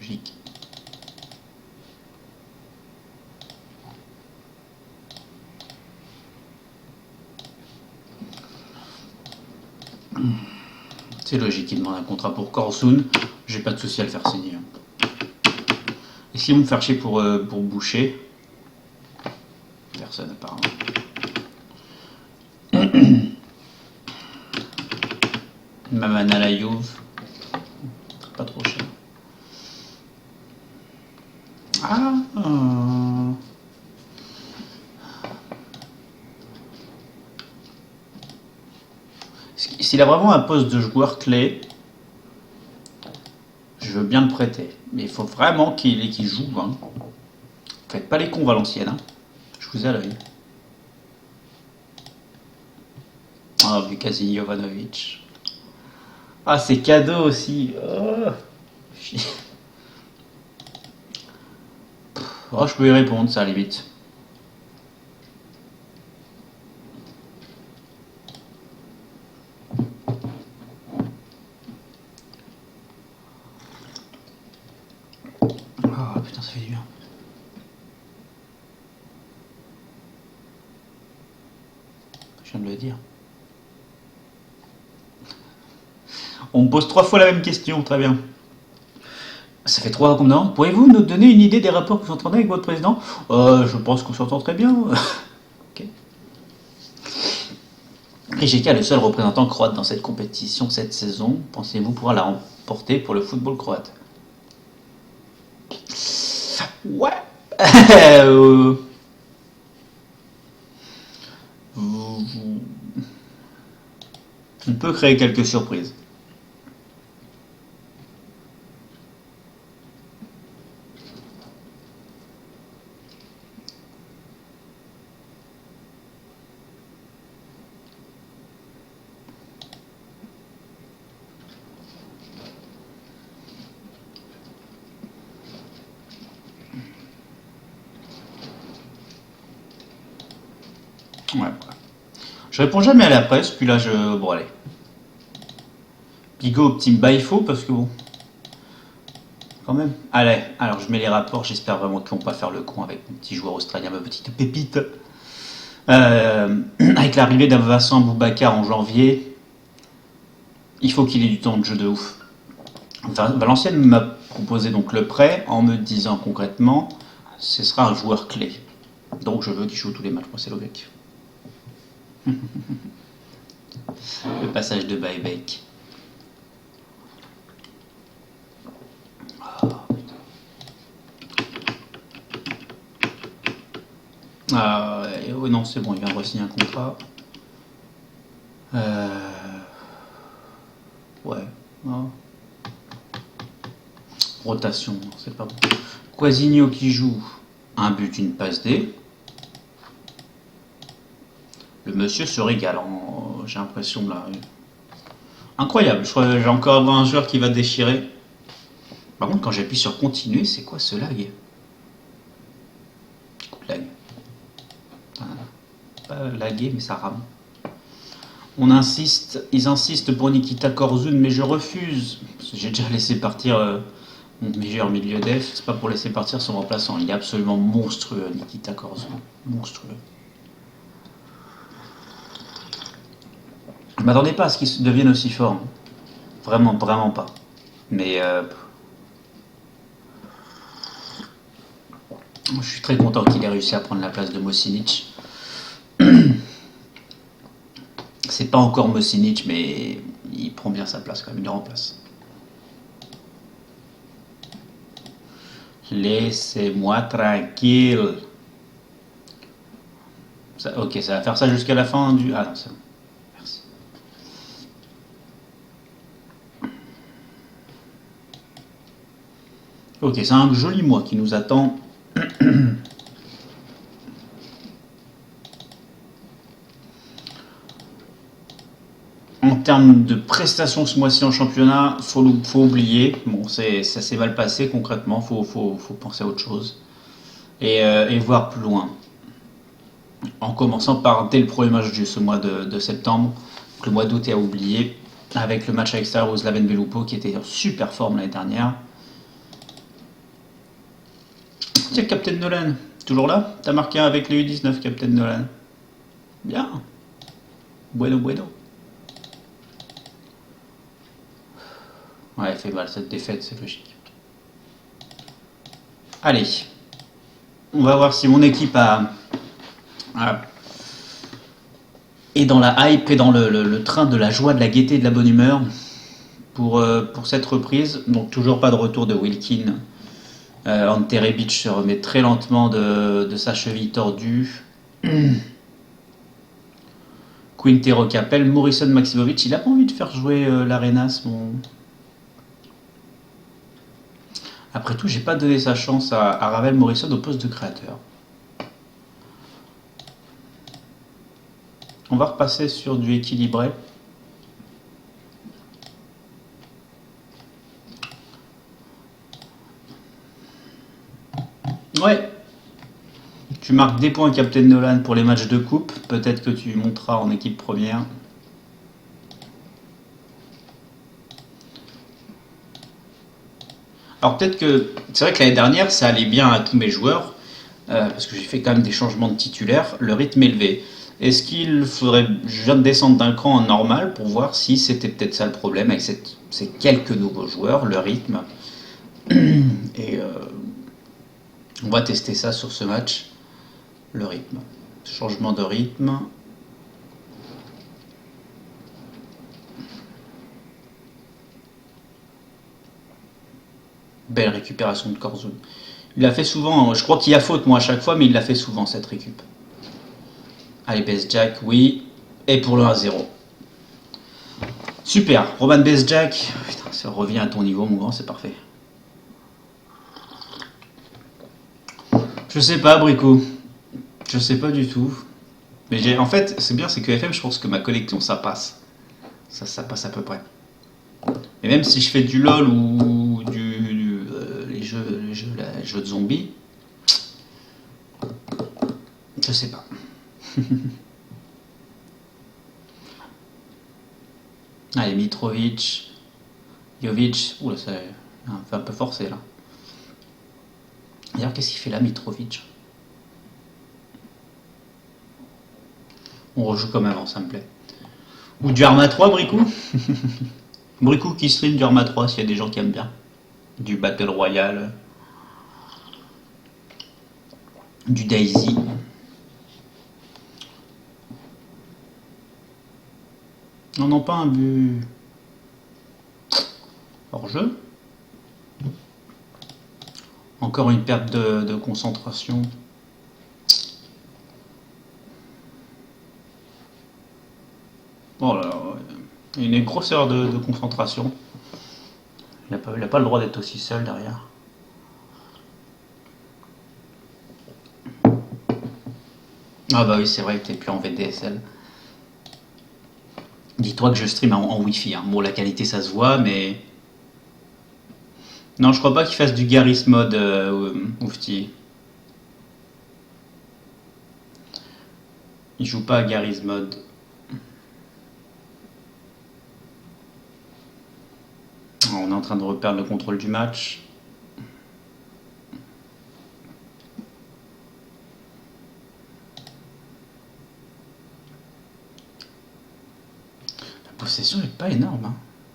Logique. C'est logique, il demande un contrat pour Korsun. J'ai pas de souci à le faire signer. Et si on me faire chier pour Boucher, personne apparemment. Maman à la Juve, pas trop cher. Ah. S'il a vraiment un poste de joueur clé, je veux bien le prêter. Mais il faut vraiment qu'il joue. Hein. Faites pas les cons, Valenciennes. Hein. Je vous ai à l'œil. Ah, Vukasin Jovanovic. Ah, c'est cadeau aussi. Oh, je peux y répondre, ça, à la limite. Oh, putain, ça fait du bien. Je viens de le dire. On me pose 3 fois la même question, très bien. Ça fait 3 combien de temps? Pourriez-vous nous donner une idée des rapports que vous entendez avec votre président? Je pense qu'on s'entend très bien. Ok. Rijeka est le seul représentant croate dans cette compétition cette saison. Pensez-vous pouvoir la remporter pour le football croate? Ouais. On peut créer quelques surprises. Ouais. Je réponds jamais à la presse, puis là je. Bon, allez. Pigo optime by faux parce que bon. quand même. Allez, alors je mets les rapports, j'espère vraiment qu'ils vont pas faire le con avec mon petit joueur australien, ma petite pépite. Avec l'arrivée d'un Vincent Boubacar en janvier, il faut qu'il ait du temps de jeu de ouf. Valenciennes m'a proposé donc le prêt en me disant concrètement, ce sera un joueur clé. Donc je veux qu'il joue tous les matchs pour Selovic. Le passage de Baebek. Oh non, c'est bon, il vient de re-signer un contrat. Ouais. Oh. Rotation, c'est pas bon. Quasigno qui joue un but, une passe D. Le monsieur se régale, j'ai l'impression là. Incroyable, je crois que j'ai encore un joueur qui va déchirer. Par contre, quand j'appuie sur continuer, c'est quoi ce lag? Petit coup de lag. Pas lagué, mais ça rame. Ils insistent pour Nikita Korzun, mais je refuse. J'ai déjà laissé partir mon meilleur milieu def. C'est pas pour laisser partir son remplaçant. Il est absolument monstrueux, Nikita Korzun. Monstrueux. Je m'attendais pas à ce qu'il devienne aussi fort. Vraiment, vraiment pas. Mais je suis très content qu'il ait réussi à prendre la place de Mosinic. C'est pas encore Mosinic, mais il prend bien sa place quand même, il le remplace. Laissez-moi tranquille. Ok, ça va faire ça jusqu'à la fin du... Ah non, c'est bon. Merci. Ok, c'est un joli mois qui nous attend. En termes de prestations ce mois-ci en championnat, faut oublier. Bon, ça s'est mal passé concrètement. Faut penser à autre chose et voir plus loin. En commençant par dès le premier match de ce mois de septembre, le mois d'août est à oublier, avec le match à l'extérieur au Slaven Belupo qui était en super forme l'année dernière. Tiens, Captain Nolan, toujours là? T'as marqué avec les U19, Captain Nolan. Bien. Bueno, bueno. Ouais, elle fait mal cette défaite, c'est logique. Allez, on va voir si mon équipe est dans la hype et dans le train de la joie, de la gaieté, de la bonne humeur pour cette reprise. Donc toujours pas de retour de Wilkin. Ante Rebic se remet très lentement de sa cheville tordue. Quintero Capel, Morrison Maximovic, il a pas envie de faire jouer l'Arenas, mon... Après tout, j'ai pas donné sa chance à Ravel Morrison au poste de créateur. On va repasser sur du équilibré. Ouais. Tu marques des points, Captain Nolan, pour les matchs de coupe. Peut-être que tu monteras en équipe première. Alors peut-être que... C'est vrai que l'année dernière, ça allait bien à tous mes joueurs. Parce que j'ai fait quand même des changements de titulaire. Le rythme élevé. Est-ce qu'il faudrait... Je viens de descendre d'un cran en normal pour voir si c'était peut-être ça le problème avec ces quelques nouveaux joueurs, le rythme. Et on va tester ça sur ce match. Le rythme. Changement de rythme. Belle récupération de Korzun. Il l'a fait souvent, je crois qu'il y a faute moi à chaque fois, mais il l'a fait souvent cette récup. Allez, Bezjak, oui. Et pour le 1-0. Super, Roman Bezjak. Putain, ça revient à ton niveau, mon grand, c'est parfait. Je sais pas, Brico. Je sais pas du tout. Mais en fait, c'est bien, c'est que FM, je pense que ma connexion, ça passe. Ça passe à peu près. Et même si je fais du LOL ou les jeux de zombies, je sais pas. Allez, Mitrovic, Jovic. Oula, ça fait un peu forcé là. D'ailleurs, qu'est-ce qu'il fait là, Mitrovic? On rejoue comme avant, ça me plaît. Ou du Arma 3, Bricou? Bricou qui stream du Arma 3 s'il y a des gens qui aiment bien. Du Battle Royale. Du Daisy. Non, non, pas un but. Hors jeu. Encore une perte de concentration. Oh là là, une grosse erreur de concentration. Il n'a pas le droit d'être aussi seul derrière. Ah bah oui, c'est vrai que t'es plus en VDSL. Dis-toi que je stream en Wi-Fi. Hein. Bon, la qualité ça se voit, mais... Non, je crois pas qu'il fasse du Garry's Mod, Oufti. Il joue pas à Garry's Mod. On est en train de reperdre le contrôle du match. La possession n'est pas énorme. Hein.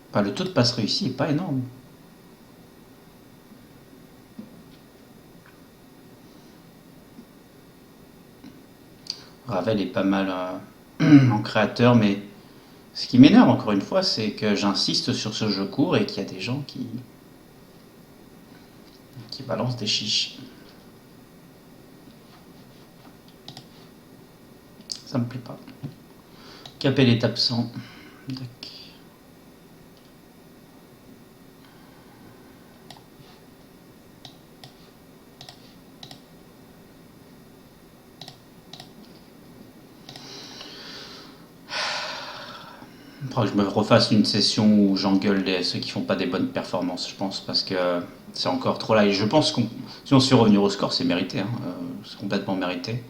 Enfin, le taux de passe réussi est pas énorme. Ravel est pas mal en créateur, mais ce qui m'énerve encore une fois, c'est que j'insiste sur ce jeu court et qu'il y a des gens qui balancent des chiches. Ça me plaît pas. Capel est absent. Faudra que je me refasse une session où j'engueule ceux qui font pas des bonnes performances, je pense, parce que c'est encore trop là. Et je pense qu'on, si on se fait revenir au score, c'est mérité. Hein, c'est complètement mérité.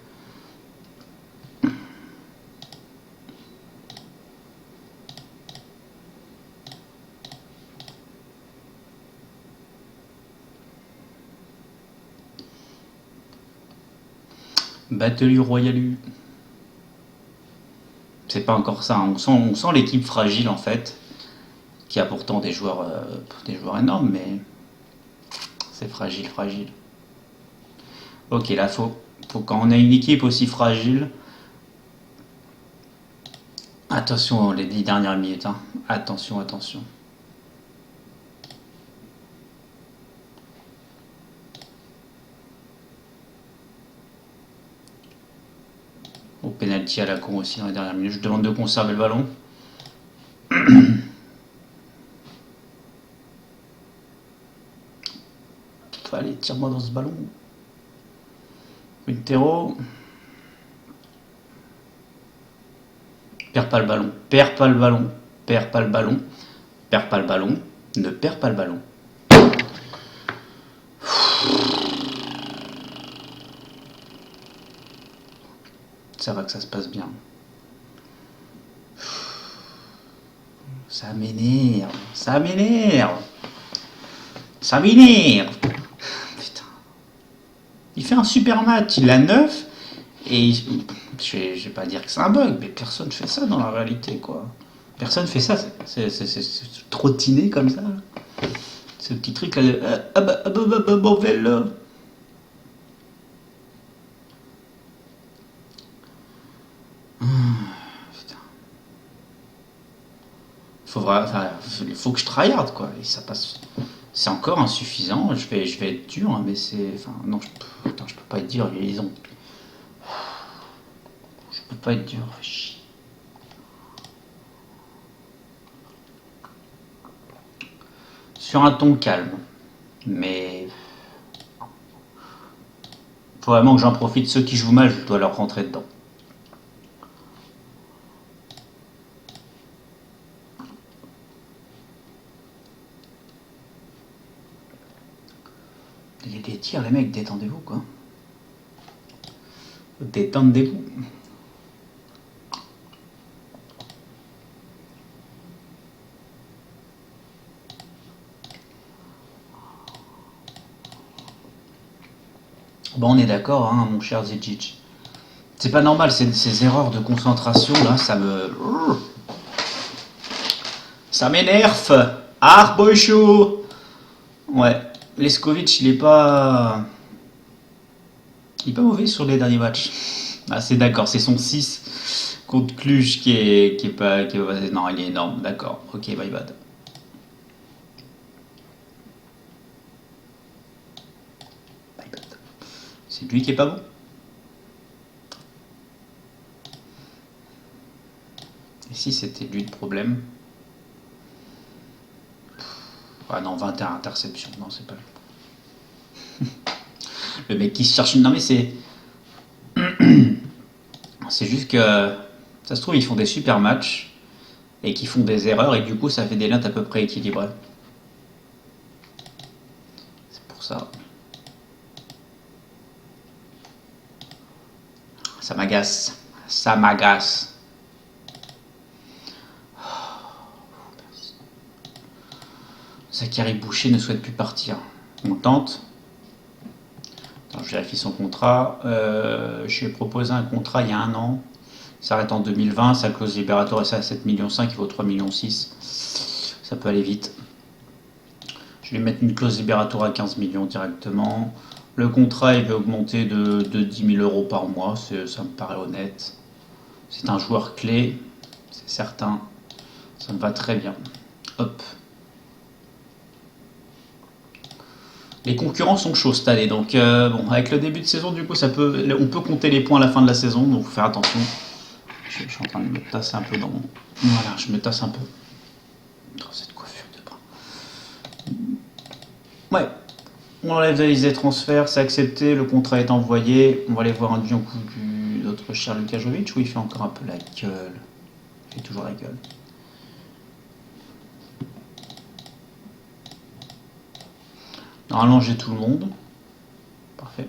Battelu Royalu. C'est pas encore ça. Hein. On sent l'équipe fragile en fait, qui a pourtant des joueurs énormes, mais c'est fragile, fragile. Ok, là faut quand on a une équipe aussi fragile. Attention les 10 dernières minutes. Hein. Attention, attention. Au penalty à la con aussi dans les dernières minutes. Je demande de conserver le ballon. Allez, tire-moi dans ce ballon. Quintero. Perds pas le ballon. Perds pas le ballon. Perds pas le ballon. Perds pas le ballon. Ne perds pas le ballon. Ça va que ça se passe bien. Ça m'énerve. Ça m'énerve. Ça m'énerve. Putain. Il fait un super match. Il a 9. Et je vais pas dire que c'est un bug, mais personne fait ça dans la réalité, quoi. Personne fait ça. C'est trottiner comme ça. Ce petit truc là. Là. Il faut que je tryhard quoi. Et ça passe. C'est encore insuffisant. Je vais être dur, hein, mais c'est. Enfin, non, je peux pas être dur. Je peux pas être dur. Sur un ton calme, mais faut vraiment que j'en profite. Ceux qui jouent mal, je dois leur rentrer dedans. Il y a des tirs, les mecs, détendez-vous quoi. Détendez-vous. Bon, on est d'accord, hein, mon cher Zijic. C'est pas normal, ces erreurs de concentration là, ça m'énerve. Arbochou. Ouais, Leskovic, il est pas mauvais sur les derniers matchs. Ah, c'est d'accord, c'est son 6 contre Cluj non, il est énorme, d'accord. Ok, my bad. My bad. C'est lui qui est pas bon. Et si c'était lui le problème? Ah non, 21 interceptions, non, c'est pas lui. Le mec qui se cherche. Non, mais c'est juste que ça se trouve, ils font des super matchs et qu'ils font des erreurs et du coup, ça fait des notes à peu près équilibrées. C'est pour ça. Ça m'agace. Ça m'agace. Zachary Boucher ne souhaite plus partir. On tente. Attends, je vérifie son contrat. Je lui ai proposé un contrat il y a un an. Il s'arrête en 2020. Sa clause libératoire est à 7,5 millions, il vaut 3,6 millions. Ça peut aller vite. Je vais mettre une clause libératoire à 15 millions directement. Le contrat, il va augmenter de 10 000 euros par mois. Ça me paraît honnête. C'est un joueur clé, c'est certain. Ça me va très bien. Hop. Les concurrents sont chauds cette année, donc bon, avec le début de saison, du coup, on peut compter les points à la fin de la saison, donc faut faire attention. Je suis en train de me tasser un peu dans mon... Voilà, je me tasse un peu. Oh, cette coiffure de bras. Ouais, on enlève les transferts, c'est accepté, le contrat est envoyé. On va aller voir un coup du notre cher Luka Jovic, où il fait encore un peu la gueule. Il fait toujours la gueule. Normalement, j'ai tout le monde. Parfait.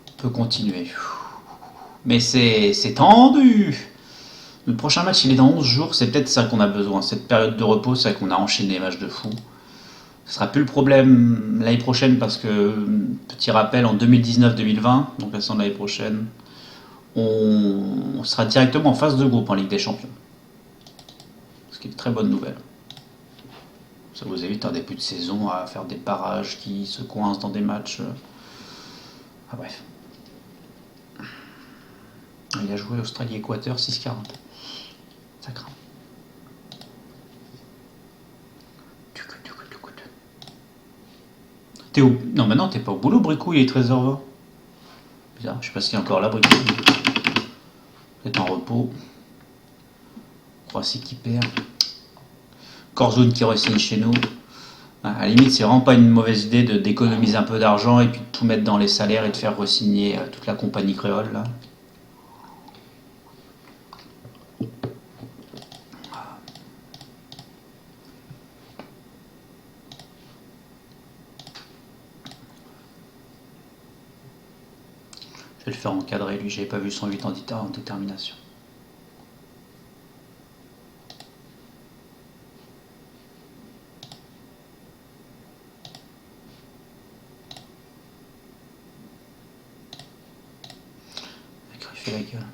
On peut continuer. Mais c'est tendu. Le prochain match, il est dans 11 jours. C'est peut-être ça qu'on a besoin. Cette période de repos, c'est qu'on a enchaîné les matchs de fou. Ce sera plus le problème l'année prochaine parce que, petit rappel, en 2019-2020, donc la saison de l'année prochaine, on sera directement en phase de groupe en Ligue des Champions. Ce qui est une très bonne nouvelle. Ça vous évite un début de saison à faire des parages qui se coincent dans des matchs. Ah bref. Il a joué Australie-Équateur 6-40. Ça craint. T'es où? Non, maintenant t'es pas au boulot, Bricou, il est 13h20. Bizarre, je sais pas s'il est encore là, Bricou. Peut-être en repos. Croatie qui perd. Corzoun qui re-signe chez nous. À la limite, c'est vraiment pas une mauvaise idée d'économiser un peu d'argent et puis de tout mettre dans les salaires et de faire re-signer toute la compagnie créole là. Je vais le faire encadrer, lui, j'avais pas vu son 8 en détermination. Il fait la gueule.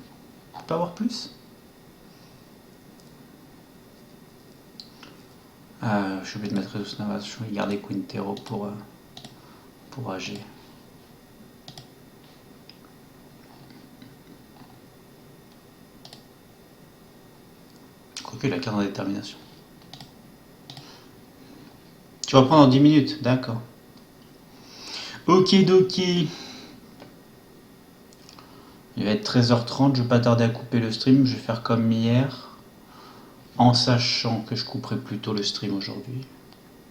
On peut pas avoir plus? Je suis obligé de mettre Jesus Navas, je vais garder Quintero pour AG. Quoique, il a 15 en détermination. Tu vas prendre en 10 minutes, d'accord. Okidoki. Il va être 13h30, je vais pas tarder à couper le stream, je vais faire comme hier, en sachant que je couperai plutôt le stream aujourd'hui.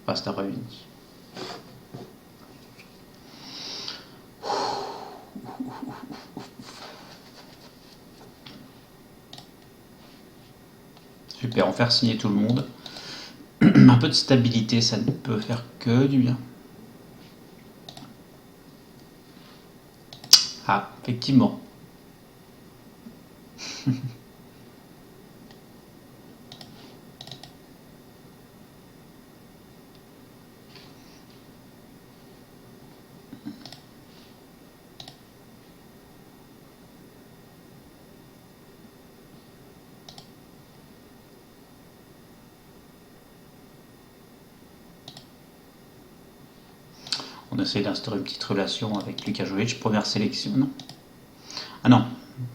Enfin, cet après-midi. Super, on faire signer tout le monde. Un peu de stabilité, ça ne peut faire que du bien. Ah, effectivement. On essaie d'instaurer une petite relation avec Luka Jovic. Première sélection, non? Ah non,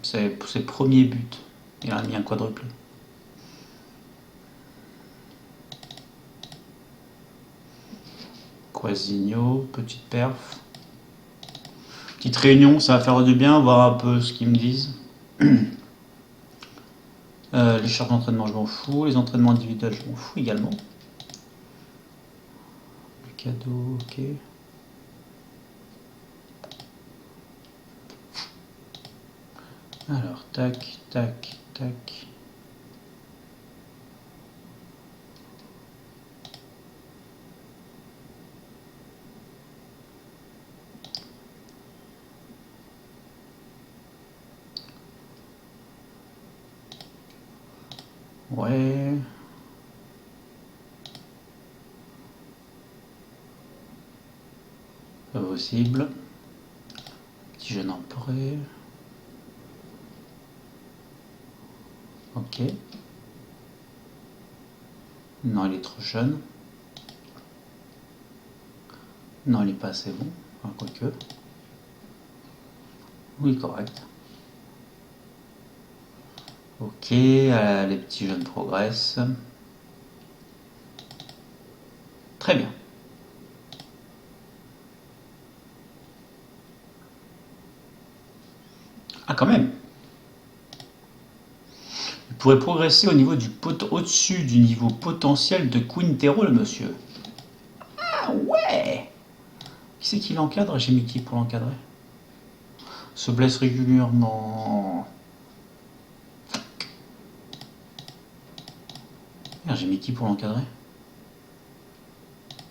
c'est pour ses premiers buts. Il a mis un quadruplé. Quasigno, petite perf. Petite réunion, ça va faire du bien, voir un peu ce qu'ils me disent. Les charges d'entraînement, je m'en fous. Les entraînements individuels, je m'en fous également. Le cadeau, ok. Alors, tac, tac, tac. Ouais. Pas possible. Petit jeune empereur. Ok. Non, il est trop jeune. Non, il est pas assez bon. Enfin, quoique. Oui, correct. Ok, les petits jeunes progressent. Très bien. Ah, quand même. Il pourrait progresser au niveau au-dessus du niveau potentiel de Quintero, le monsieur. Ah ouais. Qui c'est qui l'encadre? J'ai mis qui pour l'encadrer? Se blesse régulièrement. Merde, j'ai mis qui pour l'encadrer?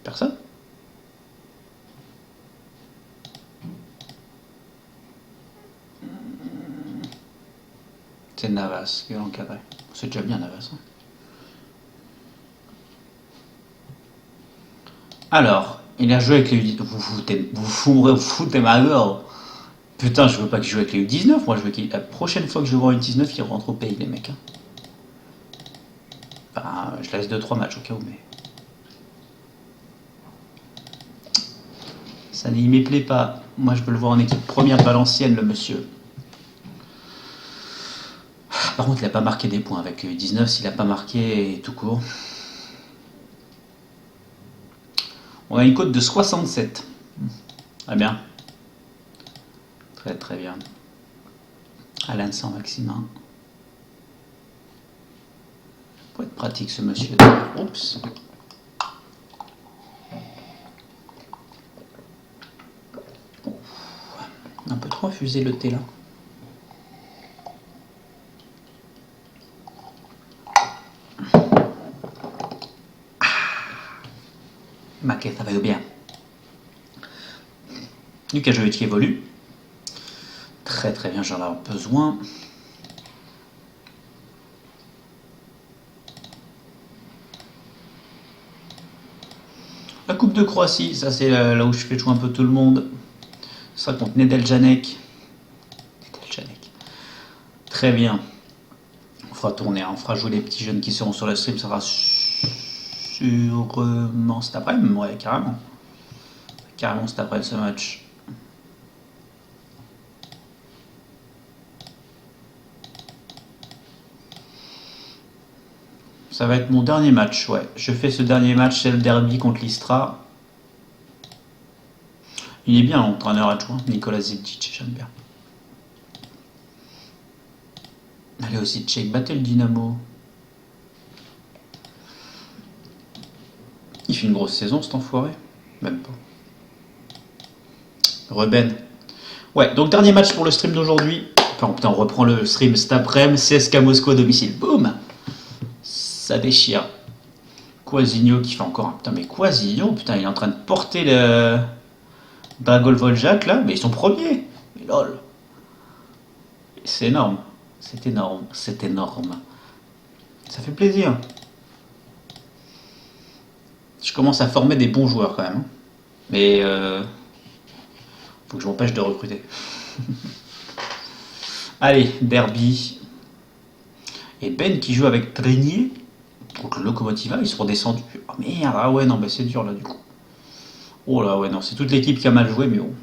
Personne? C'est Navas qui va l'encadrer. C'est déjà bien Navas. Hein. Alors, il a joué avec les U19. Vous foutez ma gueule. Putain, je veux pas qu'il joue avec les U19. Moi, je veux qu'il. La prochaine fois que je vois U19, il rentre au pays, les mecs. Hein. Enfin, je laisse 2-3 matchs au cas où, mais. Ça n'y me plaît pas. Moi, je veux le voir en équipe première de Valenciennes, le monsieur. Par contre, il n'a pas marqué des points avec les U19. S'il n'a pas marqué tout court. On a une cote de 67. Très bien. Très très bien. Alain Saint-Maximin. Pour être pratique ce monsieur. Oups. Un peu trop infusé le thé là. Maquet, ça va bien. Luka Jovic qui évolue. Très très bien, j'en ai besoin. La Coupe de Croatie, ça c'est là où je fais jouer un peu tout le monde. Ce sera contre Nedeljanek. Très bien. On fera tourner, on fera jouer les petits jeunes qui seront sur le stream, ça sera sûrement cet après-midi, ouais, carrément. Carrément cet après ce match. Ça va être mon dernier match, ouais. Je fais ce dernier match, c'est le derby contre l'Istra. Il est bien l'entraîneur adjoint, Nicolas Zilcic, j'aime bien. Allez aussi, Tchèque, battez le Dynamo. Il fait une grosse saison cet enfoiré. Même pas. Reben. Ouais, donc dernier match pour le stream d'aujourd'hui. Enfin, putain, on reprend le stream cet après-midi. CSKA Moscou à domicile. Boum. Ça déchire. Quasigno qui fait encore un... Putain, mais Quasigno, putain, il est en train de porter le... Dragol Voljac, là. Mais ils sont premiers. Mais lol. C'est énorme. C'est énorme. C'est énorme. Ça fait plaisir. Je commence à former des bons joueurs, quand même. Mais... faut que je m'empêche de recruter. Allez, derby. Et Ben qui joue avec Trenier contre le Lokomotiva, ils sont redescendus. Oh merde, ah ouais, non, bah c'est dur là du coup. Oh là, ouais, non, c'est toute l'équipe qui a mal joué, mais bon.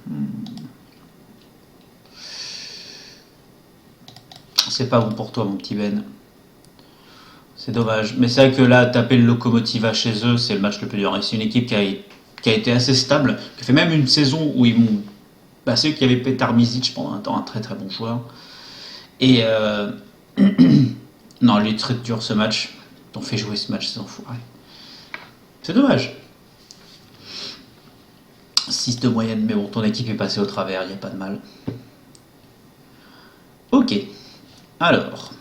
C'est pas bon pour toi, mon petit Ben. C'est dommage. Mais c'est vrai que là, taper le Lokomotiva chez eux, c'est le match le plus dur. Et c'est une équipe qui a été assez stable, qui a fait même une saison où ils m'ont. Bah, c'est eux qui avaient Petar Misic pendant un temps, un très très bon joueur. Et non, il est très dur ce match. T'ont fait jouer ce match, c'est enfoiré. C'est dommage. 6 de moyenne, mais bon, ton équipe est passée au travers, il n'y a pas de mal. Ok. Alors.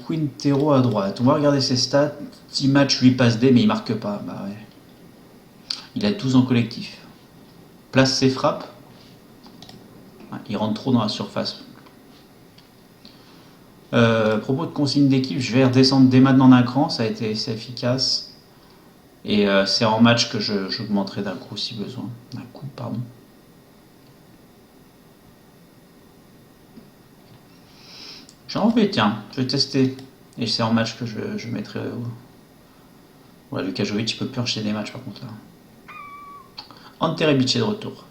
Quintero à droite. On va regarder ses stats. 10 matchs, 8 passes D, mais il marque pas. Bah ouais. Il a 12 en collectif. Place ses frappes. Ouais, il rentre trop dans la surface. Propos de consigne d'équipe, je vais redescendre dès maintenant d'un cran, ça a été assez efficace. Et c'est en match que j'augmenterai d'un coup si besoin. D'un coup, pardon. J'ai enlevé, tiens, je vais tester. Et c'est en match que je mettrai. Ouais, Luka Jovic, il peut plus enchaîner des matchs par contre là. Ante Rebic est de retour.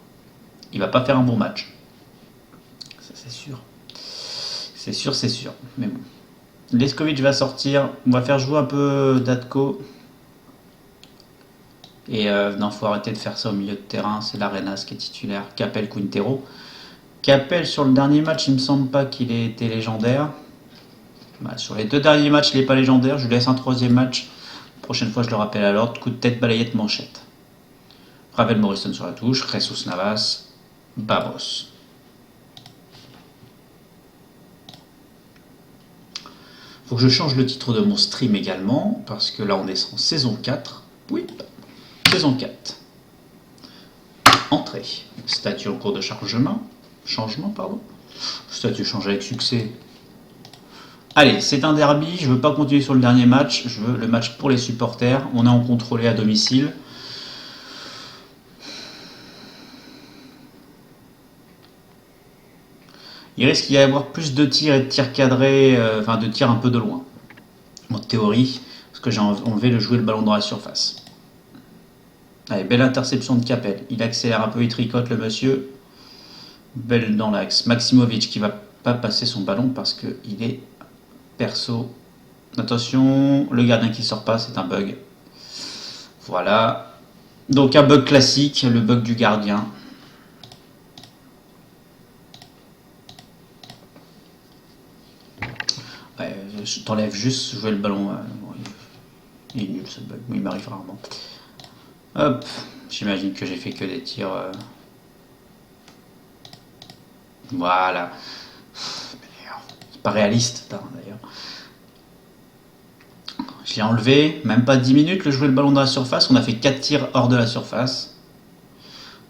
Il va pas faire un bon match. Ça c'est sûr. C'est sûr, c'est sûr. Mais bon. Leskovic va sortir. On va faire jouer un peu Datko. Et non, faut arrêter de faire ça au milieu de terrain. C'est l'Arenas qui est titulaire. Capel, Quintero. Capel, sur le dernier match, il me semble pas qu'il ait été légendaire. Bah, sur les 2 derniers matchs, il n'est pas légendaire. Je lui laisse un 3e match. Prochaine fois, je le rappelle à l'ordre. Coup de tête, balayette, manchette. Ravel Morrison sur la touche. Jesus Navas. Babos. Faut que je change le titre de mon stream également. Parce que là, on est en saison 4. Oui, saison 4. Entrée. Statut en cours de chargement. Changement, pardon. Statut change avec succès. Allez, c'est un derby. Je veux pas continuer sur le dernier match. Je veux le match pour les supporters. On est en contrôlé à domicile. Il risque d'y avoir plus de tirs et de tirs cadrés, enfin de tirs un peu de loin. En théorie, parce que j'ai enlevé le jouer le ballon dans la surface. Allez, belle interception de Capel. Il accélère un peu, il tricote le monsieur. Belle dans l'axe. Maximovic qui va pas passer son ballon parce qu'il est perso. Attention, le gardien qui sort pas, c'est un bug. Voilà. Donc un bug classique, le bug du gardien. Ouais, je t'enlève juste jouer le ballon. Il est nul ce bug, il m'arrive rarement. Hop, j'imagine que j'ai fait que des tirs. Voilà. C'est pas réaliste d'ailleurs. J'ai enlevé, même pas 10 minutes, le jouer le ballon dans la surface. On a fait 4 tirs hors de la surface.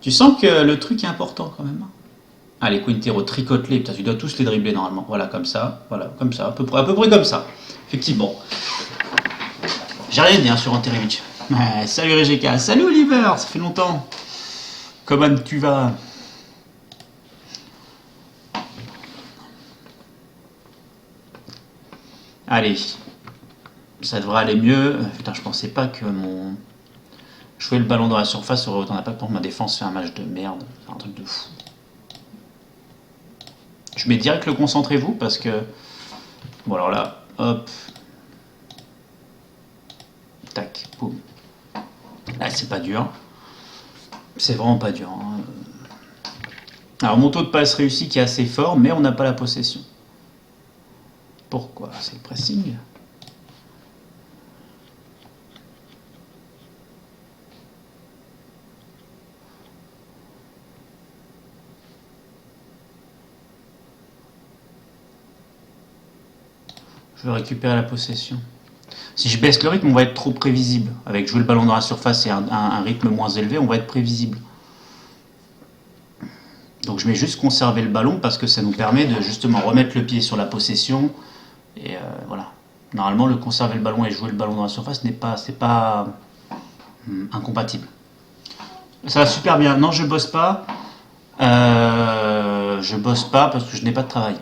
Tu sens que le truc est important quand même. Allez, Quintero, tricote-les. Putain, tu dois tous les dribbler normalement. Voilà, comme ça. Voilà, comme ça. À peu près comme ça. Effectivement. J'ai rien dit hein, sur Ante Rebic. Salut Regeka. Salut Oliver. Ça fait longtemps. Comment tu vas? Allez. Ça devrait aller mieux. Putain, je pensais pas que mon... Jouer le ballon dans la surface aurait autant d'impact pour ma défense fait un match de merde. C'est un truc de fou. Je mets direct le concentrez-vous parce que... Bon alors là, hop. Tac, boum. Là c'est pas dur. C'est vraiment pas dur. Hein. Alors mon taux de passe réussi qui est assez fort, mais on n'a pas la possession. Pourquoi? C'est le pressing. Je veux récupérer la possession. Si je baisse le rythme, on va être trop prévisible. Avec jouer le ballon dans la surface et un rythme moins élevé, on va être prévisible. Donc je mets juste conserver le ballon parce que ça nous permet de justement remettre le pied sur la possession. Et voilà. Normalement, le conserver le ballon et jouer le ballon dans la surface c'est pas incompatible. Ça va super bien. Non, je bosse pas. Je bosse pas parce que je n'ai pas de travail.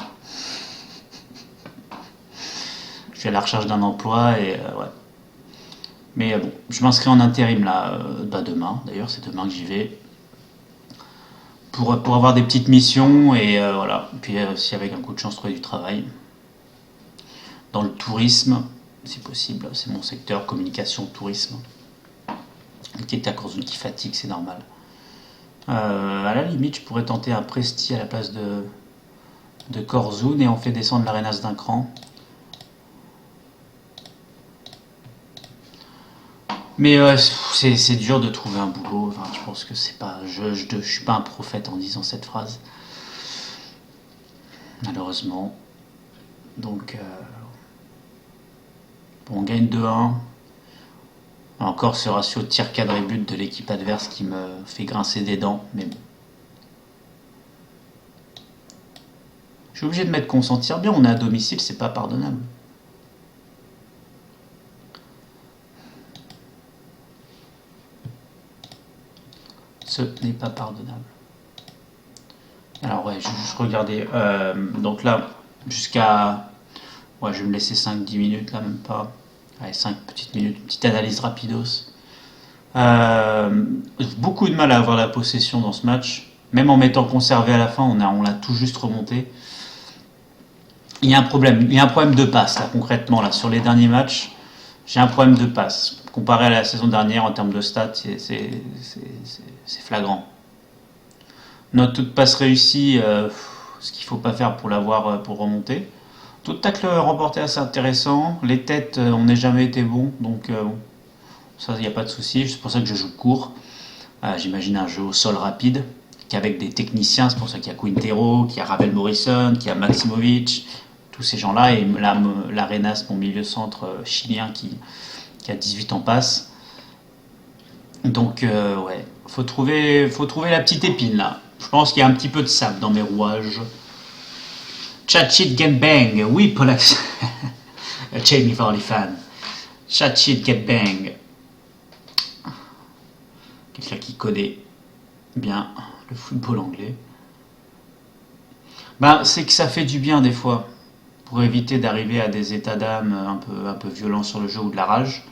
Je suis à la recherche d'un emploi et ouais. Mais bon, je m'inscris en intérim là, demain, d'ailleurs, c'est demain que j'y vais, pour avoir des petites missions et voilà. Puis si avec un coup de chance, trouver du travail. Dans le tourisme, si possible, c'est mon secteur, communication, tourisme. Qui est à cause qui fatigue, c'est normal. À la limite, je pourrais tenter un Presti à la place de Corzoun et on fait descendre l'Arenas d'un cran. Mais c'est dur de trouver un boulot. Enfin, je pense que c'est pas. Je suis pas un prophète en disant cette phrase. Malheureusement. Donc, bon, on gagne 2-1. Encore ce ratio tir cadré but de l'équipe adverse qui me fait grincer des dents. Mais bon. Je suis obligé de mettre consentir bien. On est à domicile, c'est pas pardonnable. Ce n'est pas pardonnable. Alors ouais, je regardais. Donc là, jusqu'à... Ouais, je vais me laisser 5-10 minutes, là même pas. Allez, 5 petites minutes, une petite analyse rapidos. Beaucoup de mal à avoir la possession dans ce match. Même en mettant conservé à la fin, on l'a tout juste remonté. Il y a un problème de passe, là, concrètement, là, sur les derniers matchs. J'ai un problème de passe. Comparé à la saison dernière, en termes de stats, c'est flagrant. Notre toute passe réussie, ce qu'il ne faut pas faire pour l'avoir pour remonter. Tout tacle remporté assez intéressant. Les têtes, on n'a jamais été bon, donc bon, ça, il n'y a pas de souci. C'est pour ça que je joue court. J'imagine un jeu au sol rapide, qu'avec des techniciens. C'est pour ça qu'il y a Quintero, qu'il y a Ravel Morrison, qu'il y a Maximovic, tous ces gens-là. Et l'Arenas, mon milieu-centre chilien qui a 18 en passe. Donc, ouais, faut trouver la petite épine là. Je pense qu'il y a un petit peu de sable dans mes rouages. Chat-Chit Get Bang, oui, Polax. Jamie Varley fan. Chat-Chit Get Bang. Quelqu'un qui connaît bien le football anglais. Ben, c'est que ça fait du bien des fois, pour éviter d'arriver à des états d'âme un peu violents sur le jeu ou de la rage.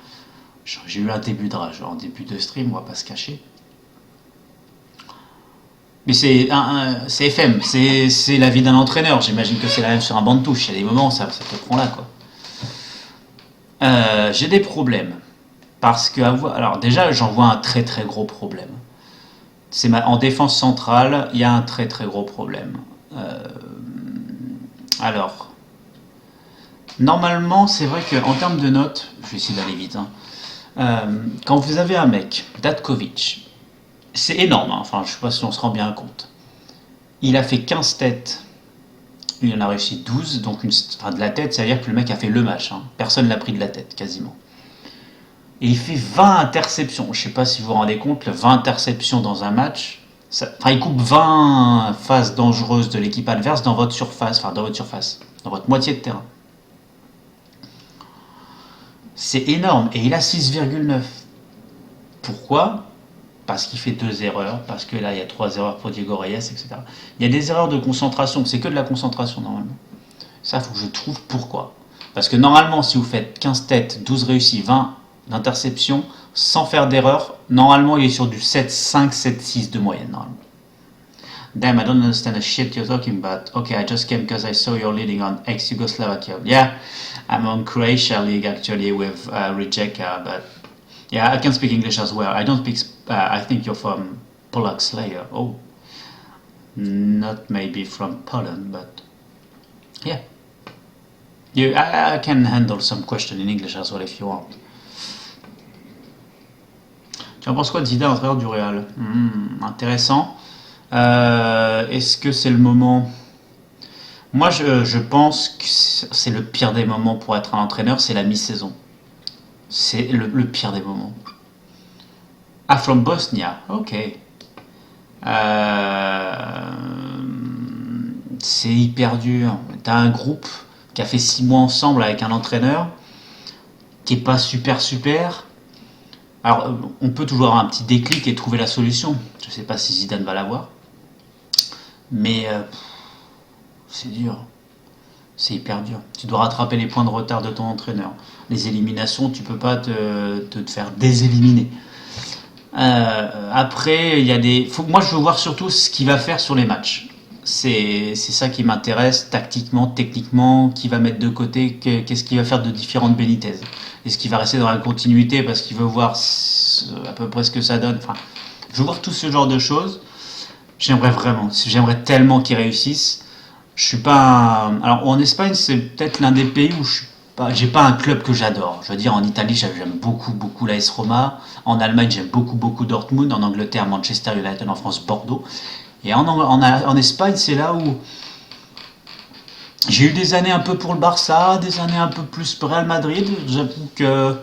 J'ai eu un début de rage en début de stream, on va pas se cacher. Mais c'est FM, c'est la vie d'un entraîneur. J'imagine que c'est la même sur un banc de touche. Il y a des moments, ça te prend là, quoi. J'ai des problèmes. Parce que, alors déjà, j'en vois un très très gros problème. En défense centrale, il y a un très très gros problème. Alors, normalement, c'est vrai qu'en termes de notes, je vais essayer d'aller vite, hein. Quand vous avez un mec, Datkovic, c'est énorme, hein. Enfin, je sais pas si on se rend bien compte. Il a fait 15 têtes, il en a réussi 12, donc de la tête, ça veut dire que le mec a fait le match, hein. Personne l'a pris de la tête, quasiment. Et il fait 20 interceptions, je sais pas si vous vous rendez compte, 20 interceptions dans un match, il coupe 20 phases dangereuses de l'équipe adverse dans votre surface, dans votre moitié de terrain. C'est énorme, et il a 6,9. Pourquoi ? Parce qu'il fait 2 erreurs, parce que là il y a 3 erreurs pour Diego Reyes, etc. Il y a des erreurs de concentration, c'est que de la concentration normalement. Ça, il faut que je trouve pourquoi. Parce que normalement, si vous faites 15 têtes, 12 réussies, 20 d'interceptions, sans faire d'erreur, normalement il est sur du 7-5, 7-6 de moyenne normalement. Damn, I don't understand the shit you're talking about. Okay, I just came because I saw you're leading on ex-Yugoslavia. Yeah, I'm on Croatia League actually with Rijeka, but yeah, I can speak English as well. I don't speak. I think you're from Polak Slayer. Oh, not maybe from Poland, but yeah. I can handle some question in English as well if you want. Tu en penses quoi de Zidane en travers du Real? Intéressant. Est-ce que c'est le moment? Moi, je pense que c'est le pire des moments pour être un entraîneur, c'est la mi-saison. C'est le pire des moments. Ah, from Bosnia, ok. C'est hyper dur. T'as un groupe qui a fait 6 mois ensemble avec un entraîneur qui est pas super. Alors, on peut toujours avoir un petit déclic et trouver la solution. Je sais pas si Zidane va l'avoir. Mais c'est dur. C'est hyper dur. Tu dois rattraper les points de retard de ton entraîneur. Les éliminations, tu peux pas te faire déséliminer. Après, il y a des. Moi, je veux voir surtout ce qu'il va faire sur les matchs. C'est ça qui m'intéresse, tactiquement, techniquement, qui va mettre de côté, qu'est-ce qu'il va faire de différent de Benitez. Est-ce qu'il va rester dans la continuité parce qu'il veut voir à peu près ce que ça donne. Enfin, je veux voir tout ce genre de choses. J'aimerais tellement qu'il réussisse. Je suis pas Alors en Espagne, c'est peut-être l'un des pays où j'ai pas un club que j'adore. Je veux dire, en Italie, j'aime beaucoup l'AS Roma. En Allemagne, j'aime beaucoup Dortmund. En Angleterre, Manchester United. En France, Bordeaux. Et en Espagne, c'est là où j'ai eu des années un peu pour le Barça, des années un peu plus pour Real Madrid. J'avoue que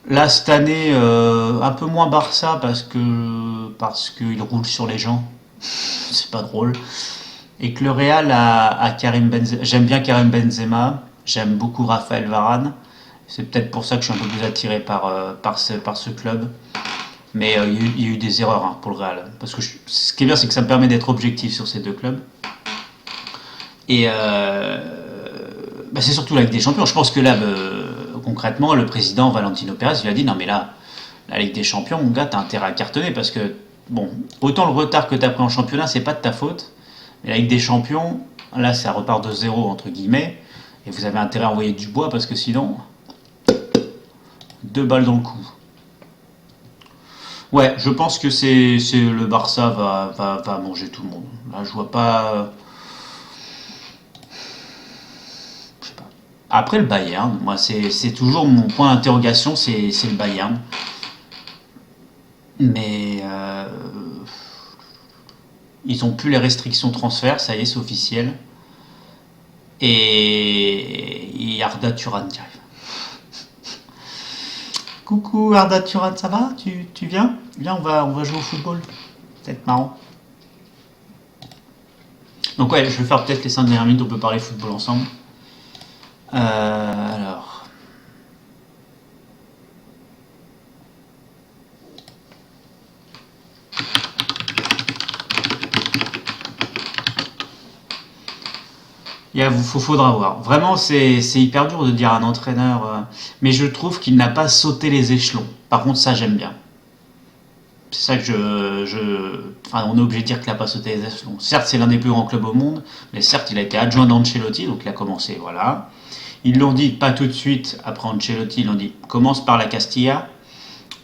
là, cette année, un peu moins Barça parce qu'il roule sur les gens. C'est pas drôle. Et que le Real a Karim Benzema. J'aime bien Karim Benzema. J'aime beaucoup Raphaël Varane. C'est peut-être pour ça que je suis un peu plus attiré par ce club. Mais il y a eu des erreurs pour le Real. Parce que ce qui est bien, c'est que ça me permet d'être objectif sur ces deux clubs. Et c'est surtout la Ligue des Champions. Je pense que là, concrètement, le président Valentino Pérez lui a dit non, mais là, la Ligue des Champions, mon gars, t'as intérêt à cartonner parce que, bon, autant le retard que t'as pris en championnat, c'est pas de ta faute. Mais la Ligue des Champions, là, ça repart de zéro, entre guillemets. Et vous avez intérêt à envoyer du bois parce que sinon, 2 balles dans le cou. Ouais, je pense que c'est le Barça va manger tout le monde. Là, je vois pas. Je sais pas. Après le Bayern, moi c'est toujours mon point d'interrogation, c'est le Bayern. Mais ils ont plus les restrictions transfert, ça y est, c'est officiel. Et il y a Arda Turan qui arrive. Coucou Arda Turan, ça va? Tu viens? Viens, on va jouer au football. Peut-être marrant. Donc ouais, je vais faire peut-être les 5 dernières minutes, on peut parler football ensemble. Alors. Faudra voir. Vraiment, c'est hyper dur de dire à un entraîneur, mais je trouve qu'il n'a pas sauté les échelons. Par contre, ça, j'aime bien. C'est ça que enfin, on est obligé de dire qu'il n'a pas sauté les échelons. Certes, c'est l'un des plus grands clubs au monde, mais certes, il a été adjoint d'Ancelotti, donc il a commencé, voilà. Ils l'ont dit pas tout de suite après Ancelotti, ils l'ont dit commence par la Castilla.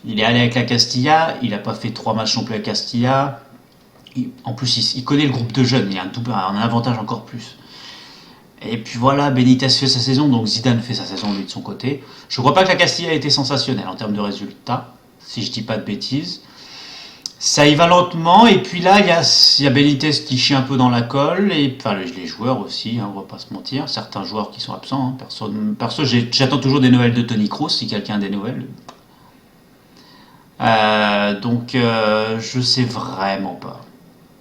Il est allé avec la Castilla, il n'a pas fait 3 matchs non plus avec Castilla. En plus, il connaît le groupe de jeunes, il a un avantage encore plus. Et puis voilà, Benitez fait sa saison, donc Zidane fait sa saison lui de son côté. Je ne crois pas que la Castilla a été sensationnelle en termes de résultats, si je dis pas de bêtises. Ça y va lentement, et puis là, il y a Benitez qui chie un peu dans la colle, et enfin les joueurs aussi, on va pas se mentir, certains joueurs qui sont absents. Perso, j'attends toujours des nouvelles de Toni Kroos, si quelqu'un a des nouvelles. Donc, je sais vraiment pas.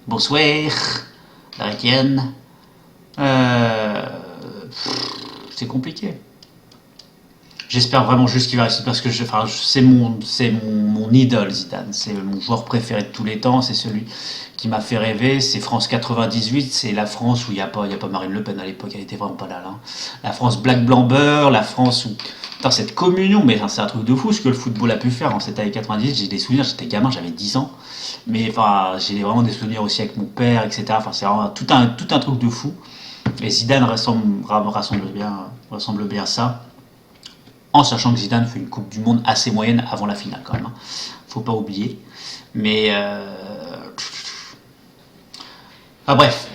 Bonsoir, Etienne. Euh, c'est compliqué. J'espère vraiment juste qu'il va réussir parce que c'est mon idole Zidane, c'est mon joueur préféré de tous les temps, c'est celui qui m'a fait rêver, c'est France 98, c'est la France où il y a pas Marine Le Pen à l'époque, elle était vraiment pas là. La France black blanc beurre, la France où putain, cette communion, mais enfin, c'est un truc de fou ce que le football a pu faire en cette année 90, j'ai des souvenirs, j'étais gamin, j'avais 10 ans, mais enfin j'ai vraiment des souvenirs aussi avec mon père, etc. Enfin c'est vraiment tout un truc de fou. Et Zidane ressemble bien à ça. En sachant que Zidane fait une Coupe du Monde assez moyenne avant la finale quand même. Faut pas oublier. Mais bref,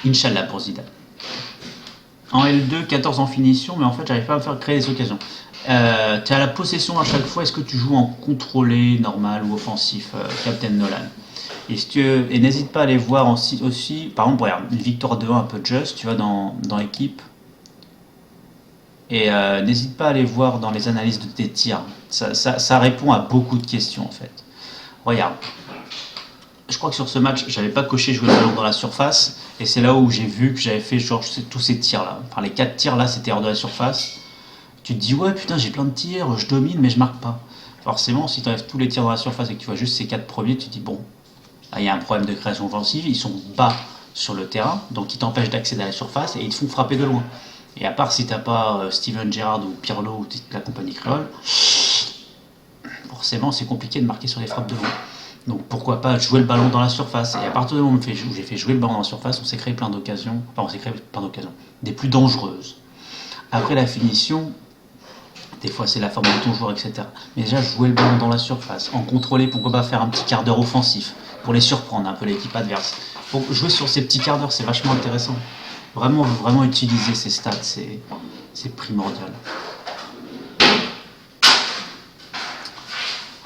Inch'Allah pour Zidane. En L2, 14 en finition, mais en fait j'arrive pas à me faire créer des occasions. Tu as la possession à chaque fois, est-ce que tu joues en contrôlé, normal ou offensif, Captain Nolan? Et n'hésite pas à aller voir aussi, par exemple, regarde, une victoire de 1 un peu juste, tu vois, dans l'équipe. Et n'hésite pas à aller voir dans les analyses de tes tirs. Ça répond à beaucoup de questions en fait. Regarde. Je crois que sur ce match, j'avais pas coché jouer le ballon dans la surface. Et c'est là où j'ai vu que j'avais fait genre tous ces tirs là. Enfin, les 4 tirs là, c'était hors de la surface. Tu te dis, ouais, putain, j'ai plein de tirs, je domine, mais je marque pas. Forcément, si tu enlèves tous les tirs dans la surface et que tu vois juste ces 4 premiers, tu te dis, bon, là, il y a un problème de création offensive. Ils sont bas sur le terrain, donc ils t'empêchent d'accéder à la surface et ils te font frapper de loin. Et à part si t'as pas Steven Gerrard ou Pirlo ou la compagnie créole, forcément c'est compliqué de marquer sur les frappes de loin. Donc pourquoi pas jouer le ballon dans la surface. Et à partir du moment où j'ai fait jouer le ballon dans la surface, on s'est créé plein d'occasions, des plus dangereuses. Après la finition, des fois c'est la forme de ton joueur, etc. Mais déjà jouer le ballon dans la surface, en contrôler, pourquoi pas faire un petit quart d'heure offensif, pour les surprendre un peu l'équipe adverse. Pour jouer sur ces petits quarts d'heure, c'est vachement intéressant. Vraiment utiliser ces stats, c'est primordial.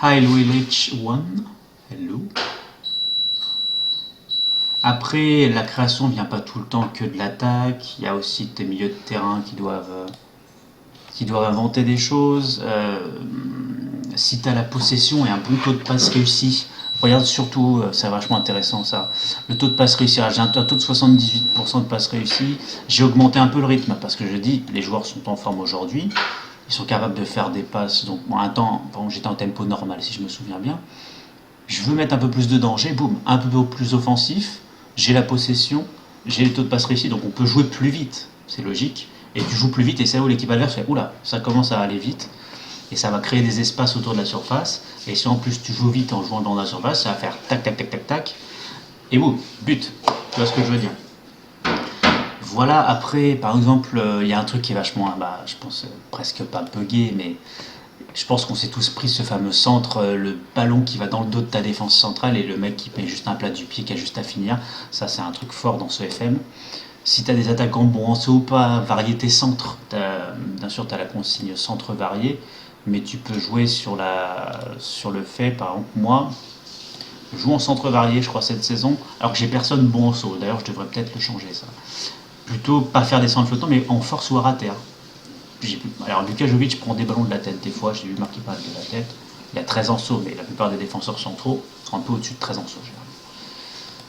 Hi Louis Rich One. Hello. Après, la création vient pas tout le temps que de l'attaque. Il y a aussi tes milieux de terrain qui doivent inventer des choses. Si tu as la possession et un bon taux de passe réussi, regarde surtout, c'est vachement intéressant ça, le taux de passe réussi. J'ai un taux de 78% de passe réussi. J'ai augmenté un peu le rythme parce que je dis, les joueurs sont en forme aujourd'hui. Ils sont capables de faire des passes. Donc, moi, un temps, j'étais en tempo normal si je me souviens bien. Je veux mettre un peu plus de danger, boum, un peu plus offensif. J'ai la possession, j'ai le taux de passe réussi, donc on peut jouer plus vite. C'est logique. Et tu joues plus vite et c'est là où l'équipe adverse fait oula, ça commence à aller vite. Et ça va créer des espaces autour de la surface. Et si en plus tu joues vite en jouant dans la surface, ça va faire tac, tac, tac, tac, tac. Et boum, but. Tu vois ce que je veux dire? Voilà, après, par exemple, il y a un truc qui est vachement, je pense, presque pas buggé, mais je pense qu'on s'est tous pris ce fameux centre, le ballon qui va dans le dos de ta défense centrale et le mec qui met juste un plat du pied qui a juste à finir. Ça, c'est un truc fort dans ce FM. Si tu as des attaquants bons en saut ou pas, variété centre, bien sûr, tu as la consigne centre varié, mais tu peux jouer sur le fait, par exemple, moi, je joue en centre varié, je crois, cette saison, alors que j'ai personne bon en saut. D'ailleurs, je devrais peut-être le changer, ça. Plutôt pas faire des centres flottants, mais en force ou à terre. Alors, Luka Jovic prend des ballons de la tête, des fois, j'ai vu marquer pas de la tête. Il a 13 en saut, mais la plupart des défenseurs centraux sont un peu au-dessus de 13 en saut, généralement.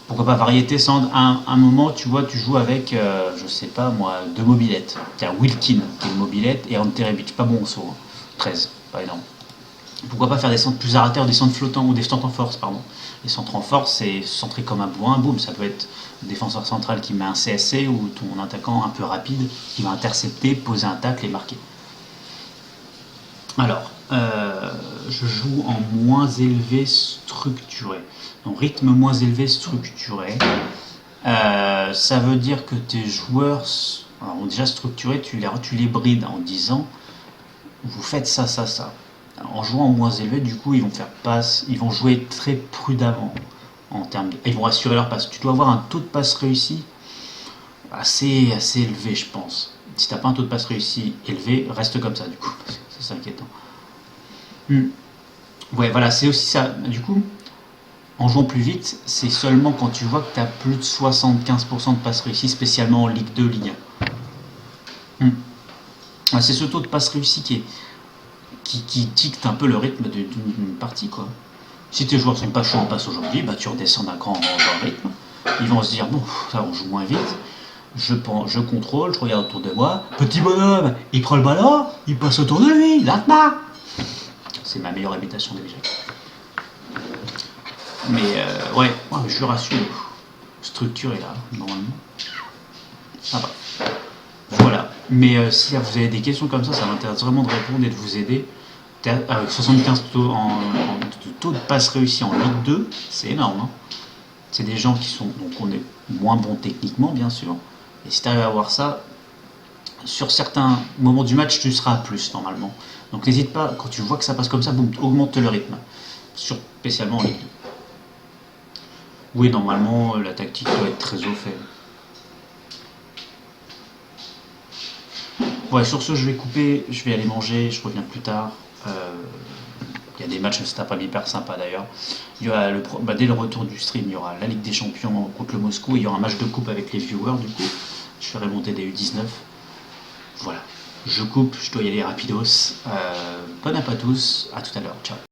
Pourquoi pas variété sans un moment, tu vois, tu joues avec, je sais pas moi, deux mobilettes. Tu as Wilkin, qui est une mobilette, et Ante Rebic, pas bon en saut, hein. 13, pas énorme. Pourquoi pas faire des centres plus arrêtés, des centres flottants, ou des centres en force, pardon. Les centres en force, c'est centré comme un bourrin, boum, ça peut être le défenseur central qui met un CSC, ou ton attaquant un peu rapide, qui va intercepter, poser un tacle et marquer. Alors, je joue en moins élevé structuré. Donc rythme moins élevé structuré. Ça veut dire que tes joueurs ont déjà structuré, tu les brides en disant vous faites ça, ça, ça. En jouant en moins élevé, du coup, ils vont faire passe, ils vont jouer très prudemment en termes ils vont assurer leur passe. Tu dois avoir un taux de passe réussi assez élevé, je pense. Si t'as pas un taux de passe réussi élevé, reste comme ça, du coup, c'est inquiétant. Ouais, voilà, c'est aussi ça. Du coup, en jouant plus vite, c'est seulement quand tu vois que tu as plus de 75% de passes réussies, spécialement en Ligue 2, Ligue 1. C'est ce taux de passes réussies qui dicte un peu le rythme d'une partie, quoi. Si tes joueurs sont pas chauds en passe aujourd'hui, tu redescends d'un cran dans le rythme. Ils vont se dire, bon, ça on joue moins vite. Je contrôle, je regarde autour de moi. Petit bonhomme, il prend le ballon, il passe autour de lui, l'atma. C'est ma meilleure imitation déjà. Mais ouais, je rassure. Structuré là, normalement. Ah bah. Voilà. Mais si vous avez des questions comme ça m'intéresse vraiment de répondre et de vous aider. Avec 75 taux de passe réussi en Ligue 2, c'est énorme. Hein. C'est des gens qui sont. Donc on est moins bon techniquement, bien sûr. Et si tu arrives à avoir ça, sur certains moments du match, tu seras à plus normalement. Donc n'hésite pas, quand tu vois que ça passe comme ça, boum, augmente le rythme. Spécialement en Ligue 2. Oui, normalement, la tactique doit être très au fait. Ouais, sur ce, je vais couper, je vais aller manger, je reviens plus tard. Il y a des matchs cet après-midi hyper sympa d'ailleurs. Il y aura dès le retour du stream, il y aura la Ligue des Champions contre le Moscou. Et il y aura un match de coupe avec les viewers du coup. Je ferai monter des U19. Voilà. Je coupe, je dois y aller rapidos. Bon app à tous, à tout à l'heure, ciao.